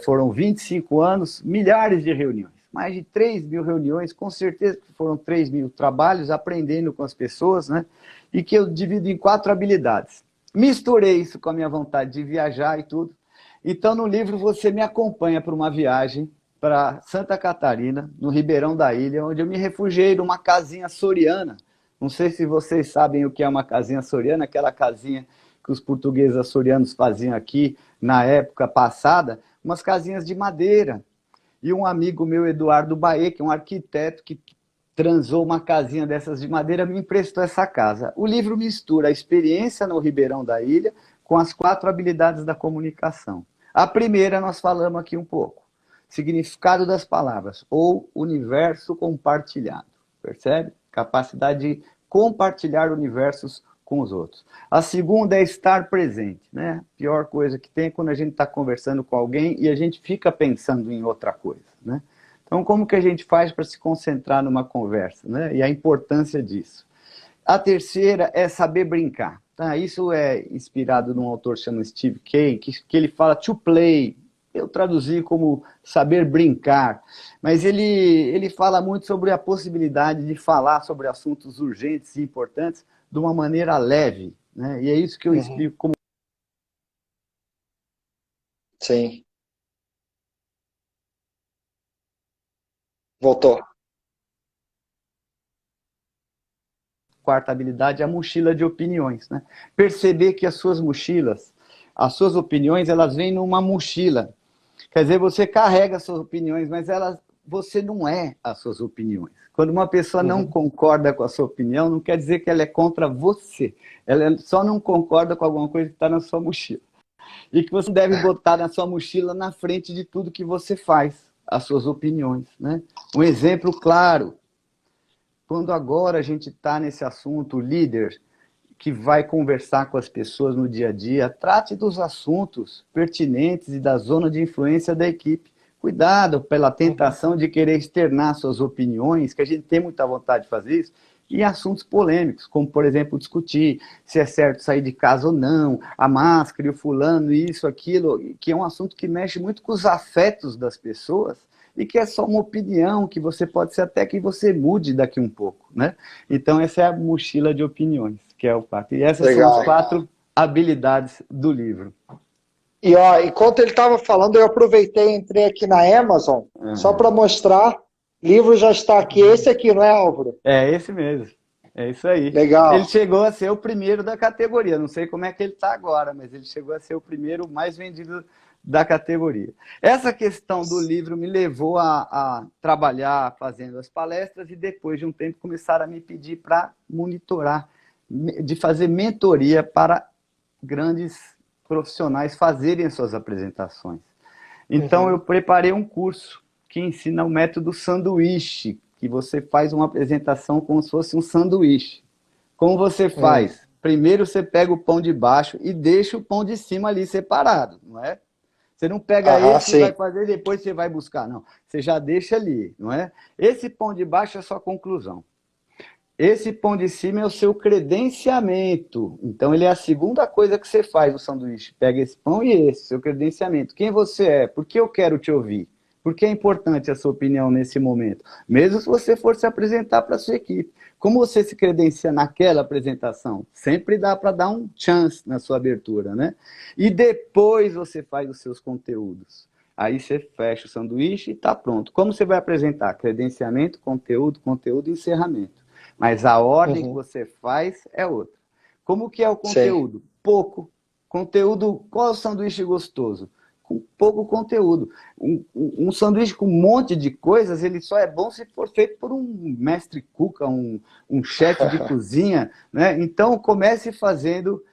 Foram 25 anos, milhares de reuniões. Mais de 3.000 reuniões, com certeza que foram 3.000 trabalhos, aprendendo com as pessoas, né? E que eu divido em 4 habilidades. Misturei isso com a minha vontade de viajar e tudo. Então, no livro, você me acompanha para uma viagem para Santa Catarina, no Ribeirão da Ilha, onde eu me refugiei numa casinha açoriana. Não sei se vocês sabem o que é uma casinha açoriana, aquela casinha que os portugueses açorianos faziam aqui na época passada, umas casinhas de madeira. E um amigo meu, Eduardo Baê, que é um arquiteto que transou uma casinha dessas de madeira, me emprestou essa casa. O livro mistura a experiência no Ribeirão da Ilha com as 4 habilidades da comunicação. A primeira nós falamos aqui um pouco. Significado das palavras, ou universo compartilhado. Percebe? Capacidade de compartilhar universos com os outros. A segunda é estar presente, né? A pior coisa que tem é quando a gente está conversando com alguém e a gente fica pensando em outra coisa, né? Então, como que a gente faz para se concentrar numa conversa, né? E a importância disso. A terceira é saber brincar, tá? Isso é inspirado num autor chamado Steve Kay, que ele fala to play. Eu traduzi como saber brincar, mas ele fala muito sobre a possibilidade de falar sobre assuntos urgentes e importantes de uma maneira leve, né? E é isso que eu explico como... Sim. Voltou. Quarta habilidade é a mochila de opiniões, né? Perceber que as suas mochilas, as suas opiniões, elas vêm numa mochila. Quer dizer, você carrega as suas opiniões, mas você não é as suas opiniões. Quando uma pessoa não concorda com a sua opinião, não quer dizer que ela é contra você. Ela só não concorda com alguma coisa que está na sua mochila. E que você deve botar na sua mochila na frente de tudo que você faz, as suas opiniões, né? Um exemplo claro. Quando agora a gente está nesse assunto, líder, que vai conversar com as pessoas no dia a dia, trate dos assuntos pertinentes e da zona de influência da equipe. Cuidado pela tentação de querer externar suas opiniões, que a gente tem muita vontade de fazer isso, e assuntos polêmicos, como, por exemplo, discutir se é certo sair de casa ou não, a máscara e o fulano, isso, aquilo, que é um assunto que mexe muito com os afetos das pessoas, e que é só uma opinião, que você pode ser até que você mude daqui um pouco, né? Então, essa é a mochila de opiniões, que é o 4. E essas são as 4 habilidades do livro. E ó, enquanto ele estava falando, eu aproveitei e entrei aqui na Amazon, só para mostrar, o livro já está aqui, esse aqui, não é, Álvaro? É esse mesmo, é isso aí. Legal. Ele chegou a ser o primeiro da categoria, não sei como é que ele está agora, mas ele chegou a ser o primeiro mais vendido da categoria. Essa questão do livro me levou a trabalhar fazendo as palestras e depois de um tempo começaram a me pedir para monitorar, de fazer mentoria para grandes profissionais fazerem as suas apresentações. Então eu preparei um curso que ensina o método sanduíche, que você faz uma apresentação como se fosse um sanduíche. Como você faz? Primeiro você pega o pão de baixo e deixa o pão de cima ali separado, não é? Você não pega esse e vai fazer, depois você vai buscar, não. Você já deixa ali, não é? Esse pão de baixo é a sua conclusão. Esse pão de cima é o seu credenciamento. Então, ele é a segunda coisa que você faz no sanduíche. Pega esse pão e esse, seu credenciamento. Quem você é? Por que eu quero te ouvir? Por que é importante a sua opinião nesse momento? Mesmo se você for se apresentar para a sua equipe. Como você se credencia naquela apresentação? Sempre dá para dar um chance na sua abertura, né? E depois você faz os seus conteúdos. Aí você fecha o sanduíche e está pronto. Como você vai apresentar? Credenciamento, conteúdo e encerramento. Mas a ordem que você faz é outra. Como que é o conteúdo? Pouco. Conteúdo, qual é o sanduíche gostoso? Com pouco conteúdo. Um sanduíche com um monte de coisas, ele só é bom se for feito por um mestre cuca, um chefe de cozinha, né? Então, comece fazendo,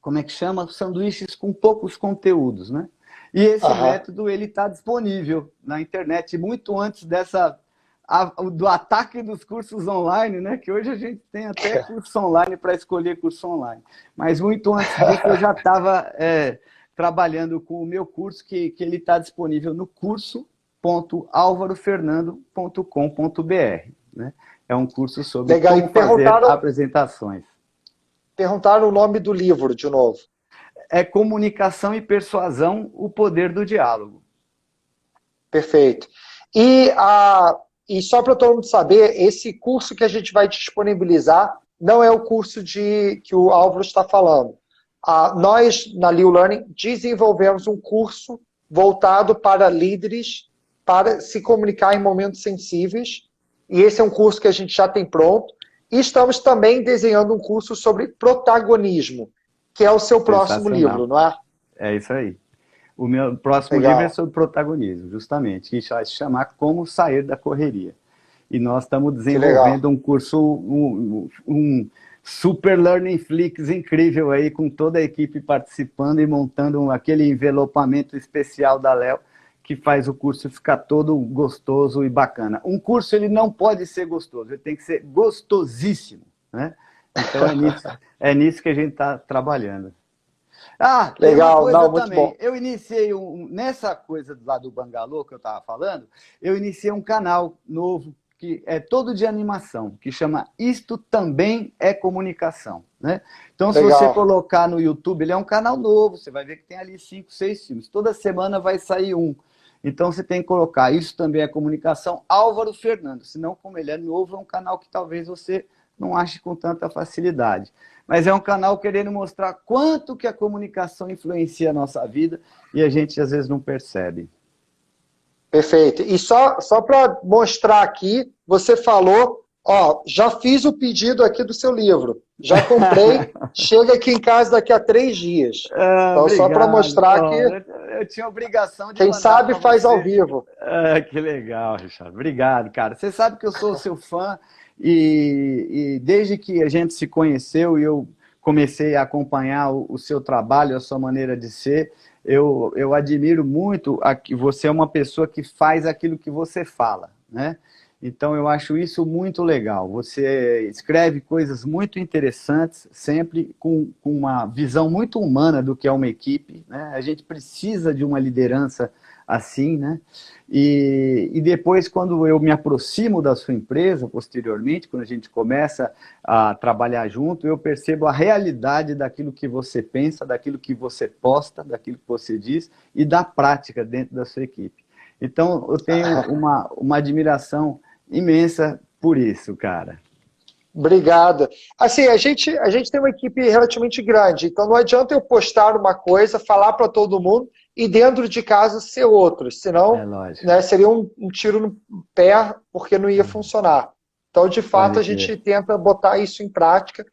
como é que chama? Sanduíches com poucos conteúdos, né? E esse método, ele está disponível na internet, muito antes do ataque dos cursos online, né? Que hoje a gente tem até curso online para escolher curso online. Mas muito antes disso eu já estava trabalhando com o meu curso, que ele está disponível no curso.alvarofernando.com.br. Né? É um curso sobre como fazer apresentações. Perguntaram o nome do livro de novo. É Comunicação e Persuasão, o Poder do Diálogo. Perfeito. E só para todo mundo saber, esse curso que a gente vai disponibilizar não é o curso que o Álvaro está falando. Nós, na Liu Learning, desenvolvemos um curso voltado para líderes para se comunicar em momentos sensíveis. E esse é um curso que a gente já tem pronto. E estamos também desenhando um curso sobre protagonismo, que é o seu próximo livro, não é? É isso aí. O meu próximo livro é sobre protagonismo, justamente, que vai se chamar Como Sair da Correria. E nós estamos desenvolvendo um curso, um Super Learning Flix incrível aí, com toda a equipe participando e montando aquele envelopamento especial da Léo, que faz o curso ficar todo gostoso e bacana. Um curso, ele não pode ser gostoso, ele tem que ser gostosíssimo, né? Então é nisso que a gente está trabalhando. Legal, tem uma coisa muito também. bom. Eu iniciei, nessa coisa lá do Bangalô que eu estava falando, eu iniciei um canal novo, que é todo de animação, que chama Isto Também é Comunicação. Né? Então, se você colocar no YouTube, ele é um canal novo, você vai ver que tem ali 5, 6 filmes. Toda semana vai sair um. Então, você tem que colocar Isso Também é Comunicação, Álvaro Fernando. Senão, como ele é novo, é um canal que talvez você não ache com tanta facilidade. Mas é um canal querendo mostrar quanto que a comunicação influencia a nossa vida e a gente, às vezes, não percebe. Perfeito. E só para mostrar aqui, você falou, já fiz o pedido aqui do seu livro. Já comprei, chega aqui em casa daqui a 3 dias. Então, obrigado. Só para mostrar que... Eu tinha obrigação de quem sabe faz ao vivo. Que legal, Richard. Obrigado, cara. Você sabe que eu sou seu fã e desde que a gente se conheceu e eu comecei a acompanhar o seu trabalho, a sua maneira de ser, eu admiro muito que você é uma pessoa que faz aquilo que você fala, né? Então, eu acho isso muito legal. Você escreve coisas muito interessantes, sempre com uma visão muito humana do que é uma equipe, né? A gente precisa de uma liderança assim, né? E depois, quando eu me aproximo da sua empresa, posteriormente, quando a gente começa a trabalhar junto, eu percebo a realidade daquilo que você pensa, daquilo que você posta, daquilo que você diz e da prática dentro da sua equipe. Então, eu tenho uma admiração imensa por isso, cara. Obrigado. Assim, a gente tem uma equipe relativamente grande, então não adianta eu postar uma coisa, falar para todo mundo e dentro de casa ser outro, senão, Lógico. né, seria um tiro no pé, porque não ia funcionar. Então, de fato, Pode a gente crer. tenta botar isso em prática.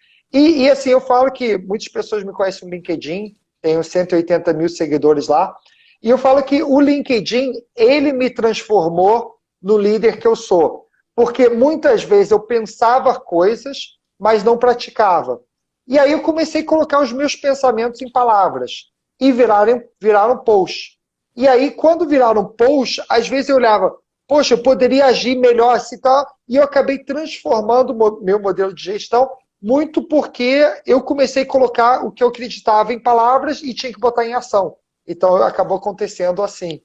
Assim, eu falo que muitas pessoas me conhecem no LinkedIn, tenho 180 mil seguidores lá, e eu falo que o LinkedIn, ele me transformou no líder que eu sou. Porque muitas vezes eu pensava coisas, mas não praticava. E aí eu comecei a colocar os meus pensamentos em palavras. E viraram post. E aí, quando viraram post, às vezes eu olhava, poxa, eu poderia agir melhor assim e tal. E eu acabei transformando o meu modelo de gestão muito porque eu comecei a colocar o que eu acreditava em palavras e tinha que botar em ação. Então, acabou acontecendo assim.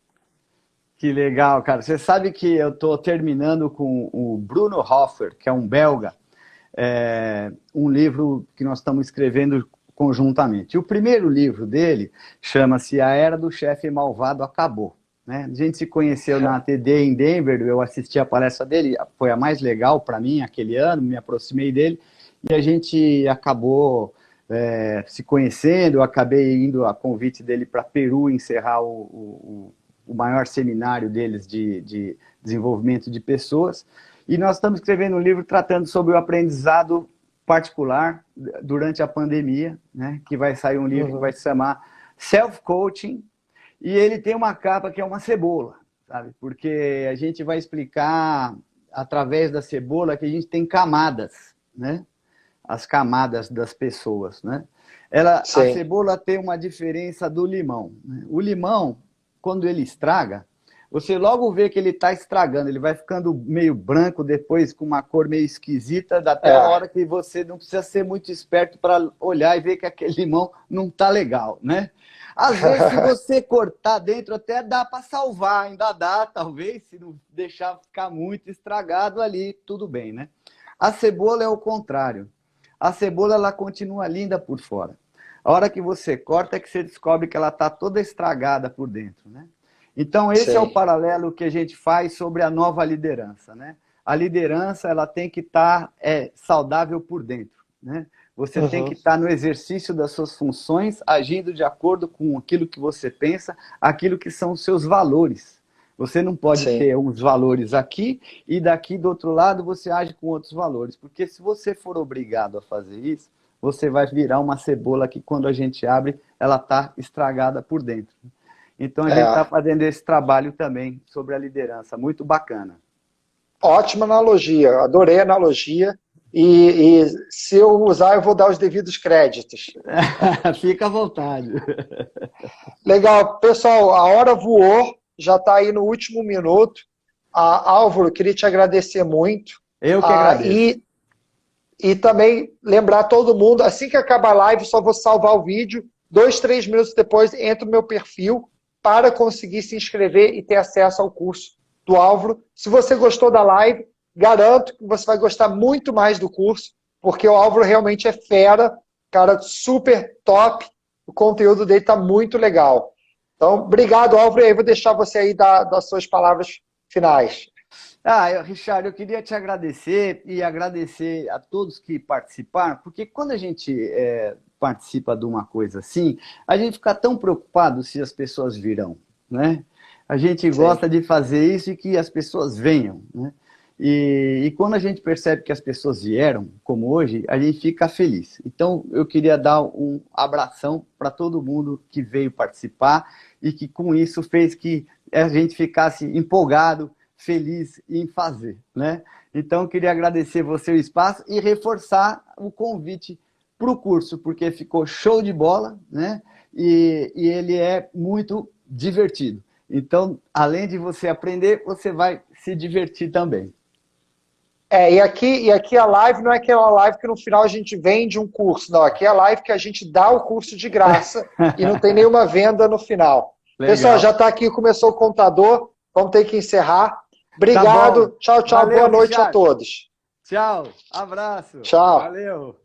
Que legal, cara. Você sabe que eu estou terminando com o Bruno Hofer, que é um belga, um livro que nós estamos escrevendo conjuntamente. O primeiro livro dele chama-se A Era do Chefe Malvado Acabou. Né? A gente se conheceu na TD em Denver, eu assisti a palestra dele, foi a mais legal para mim aquele ano, me aproximei dele, e a gente acabou se conhecendo, eu acabei indo a convite dele para Peru encerrar o maior seminário deles de desenvolvimento de pessoas, e nós estamos escrevendo um livro tratando sobre o aprendizado particular durante a pandemia, né, que vai sair um livro que vai se chamar Self-Coaching, e ele tem uma capa que é uma cebola, sabe? Porque a gente vai explicar através da cebola que a gente tem camadas, né? As camadas das pessoas, né? A cebola tem uma diferença do limão, né? O limão, quando ele estraga, você logo vê que ele está estragando, ele vai ficando meio branco depois, com uma cor meio esquisita, até a hora que você não precisa ser muito esperto para olhar e ver que aquele limão não está legal, né? Às vezes, se você cortar dentro, até dá para salvar, ainda dá, talvez, se não deixar ficar muito estragado ali, tudo bem, né? A cebola é o contrário. A cebola, ela continua linda por fora. A hora que você corta é que você descobre que ela está toda estragada por dentro, né? Então, esse é o paralelo que a gente faz sobre a nova liderança, né? A liderança, ela tem que estar saudável por dentro, né? Você tem que estar no exercício das suas funções, agindo de acordo com aquilo que você pensa, aquilo que são os seus valores. Você não pode ter uns valores aqui e daqui do outro lado você age com outros valores. Porque se você for obrigado a fazer isso, você vai virar uma cebola que quando a gente abre, ela está estragada por dentro. Então a gente está fazendo esse trabalho também sobre a liderança. Muito bacana. Ótima analogia, adorei a analogia. E se eu usar, eu vou dar os devidos créditos. Fica à vontade. Legal. Pessoal, a hora voou, já está aí no último minuto. Álvaro, queria te agradecer muito. Eu que agradeço. E também lembrar todo mundo, assim que acabar a live, só vou salvar o vídeo. 2, 3 minutos depois, entra no meu perfil para conseguir se inscrever e ter acesso ao curso do Álvaro. Se você gostou da live, garanto que você vai gostar muito mais do curso, porque o Álvaro realmente é fera, cara super top, o conteúdo dele está muito legal. Então, obrigado, Álvaro, e aí vou deixar você aí dar das suas palavras finais. Richard, eu queria te agradecer e agradecer a todos que participaram, porque quando a gente participa de uma coisa assim, a gente fica tão preocupado se as pessoas virão, né? A gente gosta de fazer isso e que as pessoas venham, né? E quando a gente percebe que as pessoas vieram, como hoje, a gente fica feliz. Então, eu queria dar um abração para todo mundo que veio participar e que com isso fez que a gente ficasse empolgado, feliz em fazer, né? Então, eu queria agradecer você o espaço e reforçar o convite para o curso, porque ficou show de bola, né? E ele é muito divertido. Então, além de você aprender, você vai se divertir também. E aqui a live não é aquela live que no final a gente vende um curso, não. Aqui é a live que a gente dá o curso de graça e não tem nenhuma venda no final. Legal. Pessoal, já está aqui, começou o contador, vamos ter que encerrar. Obrigado, tá tchau, tchau, valeu, boa noite, Richard. A todos. Tchau, abraço. Tchau. Valeu.